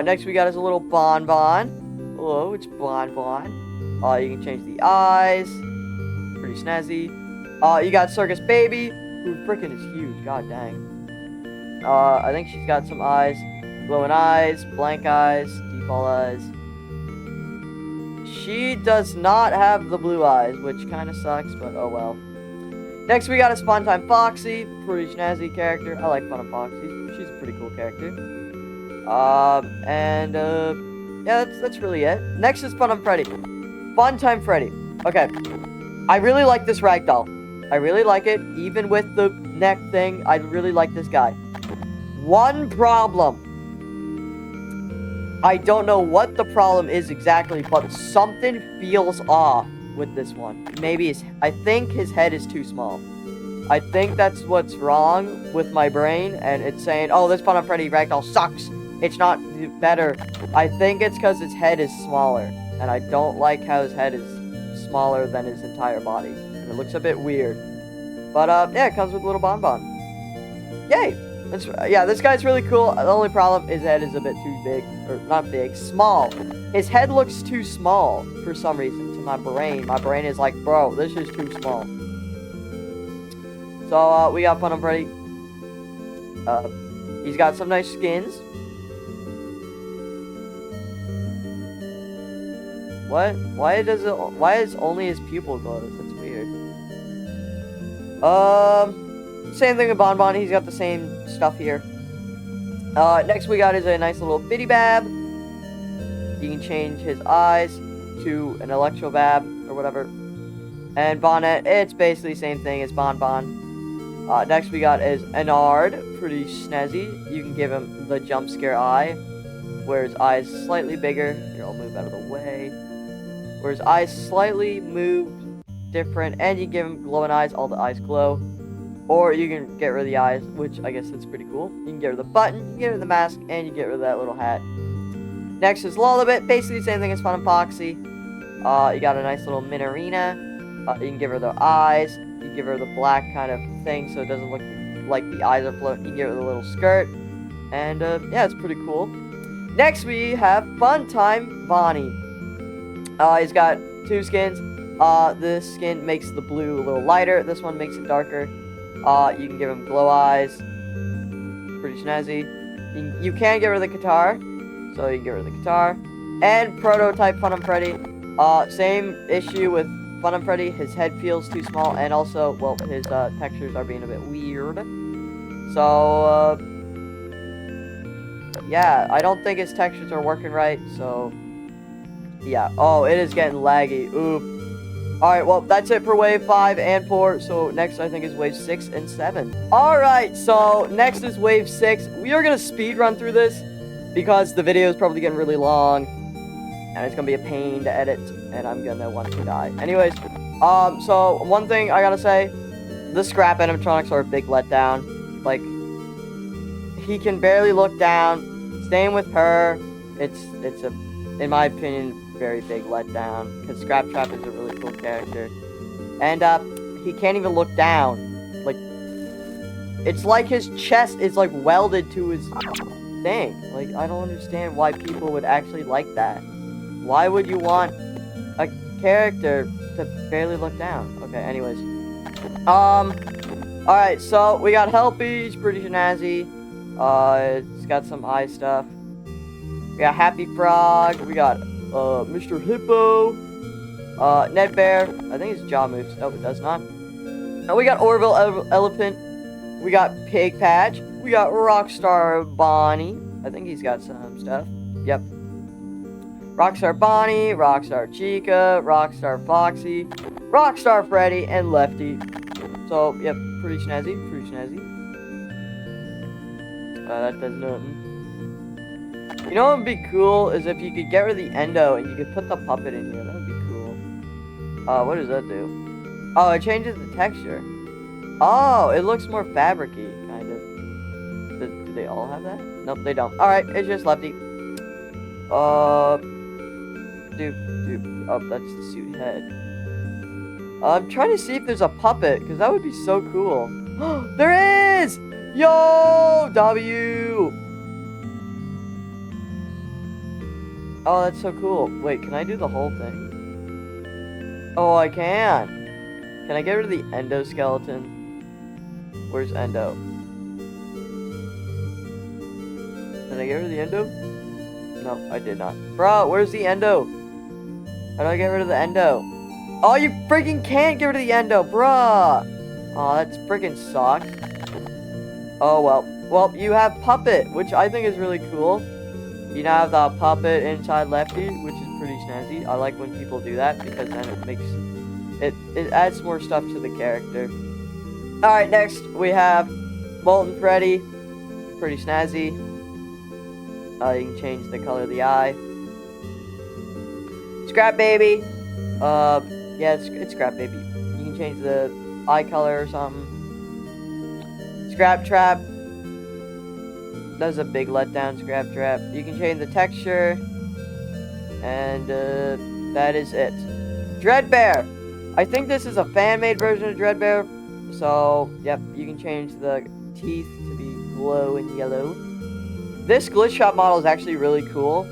Next we got his little Bonbon. Hello, it's Bonbon. You can change the eyes. Pretty snazzy. You got Circus Baby, who freaking is huge. God dang. I think she's got some eyes. Glowing eyes, blank eyes, default eyes. She does not have the blue eyes, which kind of sucks, but oh well. Next, we got a Spawn Time Foxy. Pretty snazzy character. I like Fun Foxy. She's a pretty cool character. Yeah, that's really it. Next is Fun Freddy. Fun Time Freddy. Okay. I really like this Ragdoll. I really like it. Even with the neck thing, I really like this guy. One problem. I don't know what the problem is exactly, but something feels off with this one. Maybe I think his head is too small. I think that's what's wrong with my brain, and it's saying, oh, this Fun Freddy Ragdoll sucks. It's not better. I think it's because his head is smaller, and I don't like how his head is smaller than his entire body. And it looks a bit weird. But, yeah, it comes with a little bonbon. Yay! Yeah, this guy's really cool. The only problem, his head is a bit too big. Or, not big, small. His head looks too small for some reason to my brain. My brain is like, bro, this is too small. So, we got Fun Freddy. He's got some nice skins. What? Why is only his pupil glows? That's weird. Same thing with Bonbon. He's got the same stuff here. Next we got is a nice little Bitty Bab. You can change his eyes to an Electro Bab or whatever. And Bonnet, it's basically the same thing as Bonbon. Next we got is Anard. Pretty snazzy. You can give him the jump scare eye, where his eyes slightly bigger. Here, I'll move out of the way. Where his eyes slightly moved different, and you give him glowing eyes, all the eyes glow. Or you can get rid of the eyes, which I guess that's pretty cool. You can get rid of the button, you can get rid of the mask, and you get rid of that little hat. Next is Lullabit, basically the same thing as Fun Foxy. You got a nice little Minarina. You can give her the eyes, you can give her the black kind of thing so it doesn't look like the eyes are floating. You can give her the little skirt, and yeah, it's pretty cool. Next we have Fun Time Bonnie. He's got two skins. This skin makes the blue a little lighter. This one makes it darker. You can give him glow eyes. Pretty snazzy. You can get rid of the guitar. So you can get rid of the guitar. And Prototype Fun Freddy. Same issue with Fun Freddy. His head feels too small. And also, well, his textures are being a bit weird. So, yeah, I don't think his textures are working right. So... yeah. Oh, it is getting laggy. Oop. Alright, well, that's it for Wave 5 and 4. So, next, I think, is Wave 6 and 7. Alright, so, next is Wave 6. We are going to speed run through this because the video is probably getting really long. and it's gonna be a pain to edit, and I'm gonna want to die. Anyways, so one thing I gotta say, the scrap animatronics are a big letdown. Like, he can barely look down. Same with her. It's a, in my opinion, very big letdown, because Scrap Trap is a really cool character. And, he can't even look down. Like, it's like his chest is, like, welded to his thing. Like, I don't understand why people would actually like that. Why would you want a character to barely look down? Okay, anyways. Alright, so we got Helpy, he's pretty snazzy. It's got some eye stuff. We got Happy Frog, we got, Mr. Hippo, Ned Bear, I think his jaw moves. Oh, it does not. And we got Orville Elephant, we got Pig Patch, we got Rockstar Bonnie. I think he's got some stuff. Yep. Rockstar Bonnie, Rockstar Chica, Rockstar Foxy, Rockstar Freddy, and Lefty. So, yep, pretty snazzy, pretty snazzy. That does nothing. You know what would be cool is if you could get rid of the endo and you could put the puppet in here. That would be cool. What does that do? Oh, it changes the texture. Oh, it looks more fabric-y, kind of. Do they all have that? Nope, they don't. Alright, it's just Lefty. Oh, that's the suit head. I'm trying to see if there's a puppet, because that would be so cool. There is! Yo! W! Oh, that's so cool. Wait, can I do the whole thing? Oh, I can. Can I get rid of the endoskeleton? Where's Endo? Did I get rid of the Endo? No, I did not. Bro, where's the Endo? How do I get rid of the Endo? Oh, you freaking can't get rid of the Endo, bruh! Oh, that's freaking sucks. Oh, well. Well, you have Puppet, which I think is really cool. You now have the Puppet inside Lefty, which is pretty snazzy. I like when people do that, because then it makes... It adds more stuff to the character. Alright, next we have Molten Freddy. Pretty snazzy. You can change the color of the eye. Scrap Baby. Yeah, it's Scrap Baby. You can change the eye color or something. Scrap Trap. That was a big letdown, Scrap Trap. You can change the texture. And, that is it. Dreadbear. I think this is a fan-made version of Dreadbear. So, yep, you can change the teeth to be glow and yellow. This glitch shop model is actually really cool.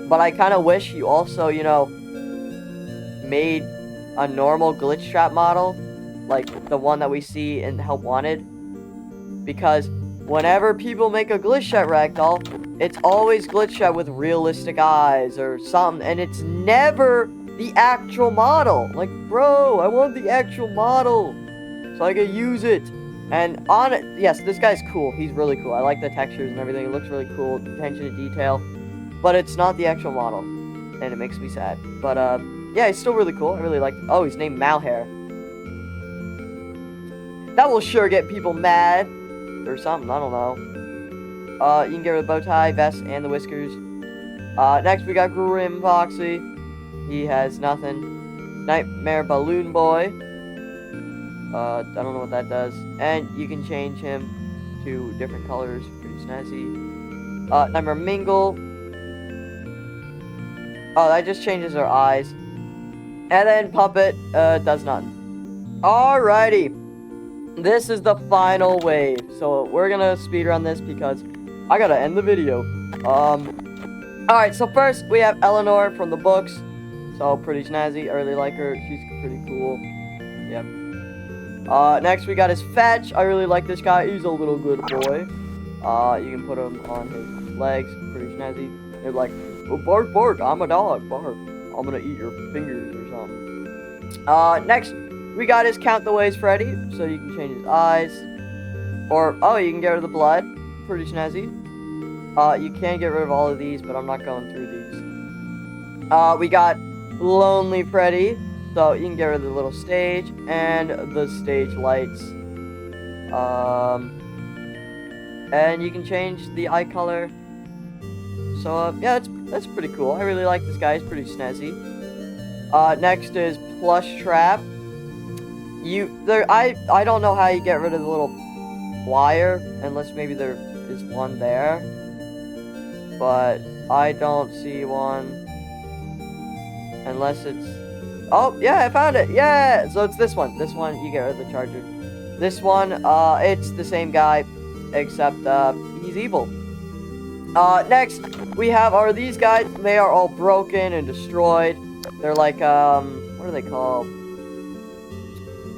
But I kind of wish you also, you know, made a normal glitch trap model. Like the one that we see in Help Wanted. Because whenever people make a glitch shot Ragdoll, it's always glitch shot with realistic eyes or something. And it's never the actual model. Like, bro, I want the actual model so I can use it. And on it, yes, this guy's cool. He's really cool. I like the textures and everything. It looks really cool. Attention to detail. But it's not the actual model. And it makes me sad. But, yeah, he's still really cool. I really like... Oh, he's named Malhair. That will sure get people mad. Or something. I don't know. You can get rid of the bow tie, vest, and the whiskers. Next, we got Grim Foxy. He has nothing. Nightmare Balloon Boy. I don't know what that does. And you can change him to different colors. Pretty snazzy. Nightmare Mingle. Oh, that just changes their eyes. And then Puppet, does nothing. Alrighty. This is the final wave. So, we're gonna speedrun this because I gotta end the video. Alright, so first, we have Eleanor from the books. So, pretty snazzy. I really like her. She's pretty cool. Yep. Next we got his Fetch. I really like this guy. He's a little good boy. You can put him on his legs. Pretty snazzy. They're like, oh, bark, bark. I'm a dog. Bark. I'm gonna eat your fingers or something. Next, we got his Count the Ways Freddy. So you can change his eyes. Or, oh, you can get rid of the blood. Pretty snazzy. You can get rid of all of these, but I'm not going through these. We got Lonely Freddy. So, you can get rid of the little stage and the stage lights. And you can change the eye color. So, yeah, that's pretty cool. I really like this guy. He's pretty snazzy. Next is Plush Trap. I don't know how you get rid of the little wire, unless maybe there is one there. But I don't see one. Unless it's... Oh, yeah, I found it. Yeah! So it's this one. This one, you get rid of the charger. This one, it's the same guy, except, he's evil. Next, we have these guys. They are all broken and destroyed. They're like, what are they called?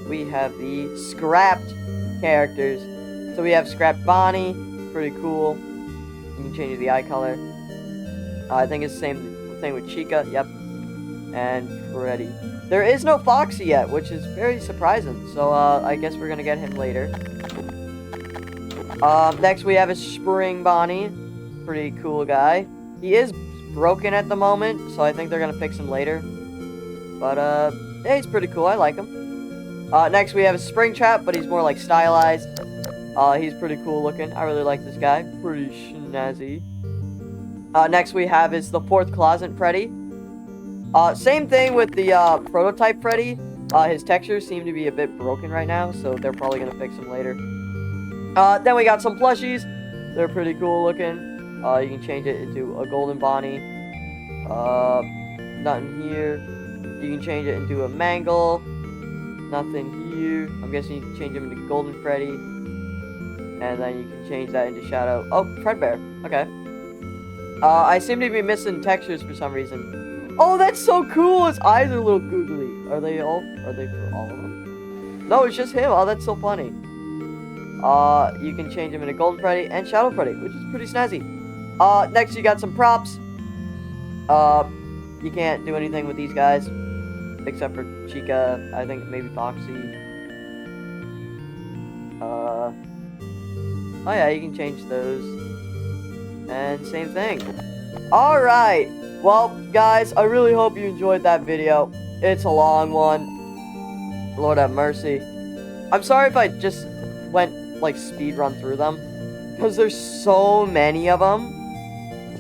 We have the scrapped characters. So we have Scrapped Bonnie. Pretty cool. You can change the eye color. I think it's the same thing with Chica. Yep. And Freddy. There is no Foxy yet, which is very surprising. So, I guess we're gonna get him later. Next we have a Spring Bonnie. Pretty cool guy. He is broken at the moment, so I think they're gonna fix him later. But, yeah, he's pretty cool. I like him. Next we have a Spring Trap, but he's more like stylized. He's pretty cool looking. I really like this guy. Pretty snazzy. Next we have is the Fourth Closet Freddy. Same thing with the prototype Freddy. His textures seem to be a bit broken right now, so they're probably gonna fix him later. Then we got some plushies. They're pretty cool looking. You can change it into a Golden Bonnie. Nothing here. You can change it into a Mangle. Nothing here. I'm guessing you can change him into Golden Freddy. And then you can change that into Shadow. Oh, Fredbear. Okay. I seem to be missing textures for some reason. Oh, that's so cool! His eyes are a little googly. Are they for all of them? No, it's just him. Oh, that's so funny. You can change him into Golden Freddy and Shadow Freddy, which is pretty snazzy. Next you got some props. You can't do anything with these guys. Except for Chica, I think maybe Foxy. Oh yeah, you can change those. And same thing. Alright. Well, guys, I really hope you enjoyed that video. It's a long one. Lord have mercy. I'm sorry if I just went, like, speed run through them. Because there's so many of them.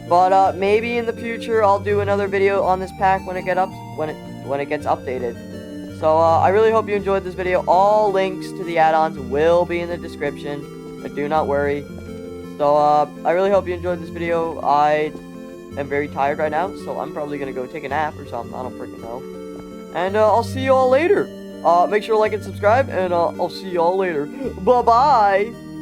But, maybe in the future I'll do another video on this pack when it gets updated. So, I really hope you enjoyed this video. All links to the add-ons will be in the description. But do not worry. So, I really hope you enjoyed this video. I am very tired right now, so I'm probably gonna go take a nap or something. I don't freaking know. And, I'll see you all later. Make sure to like and subscribe, and, I'll see you all later. Bye-bye!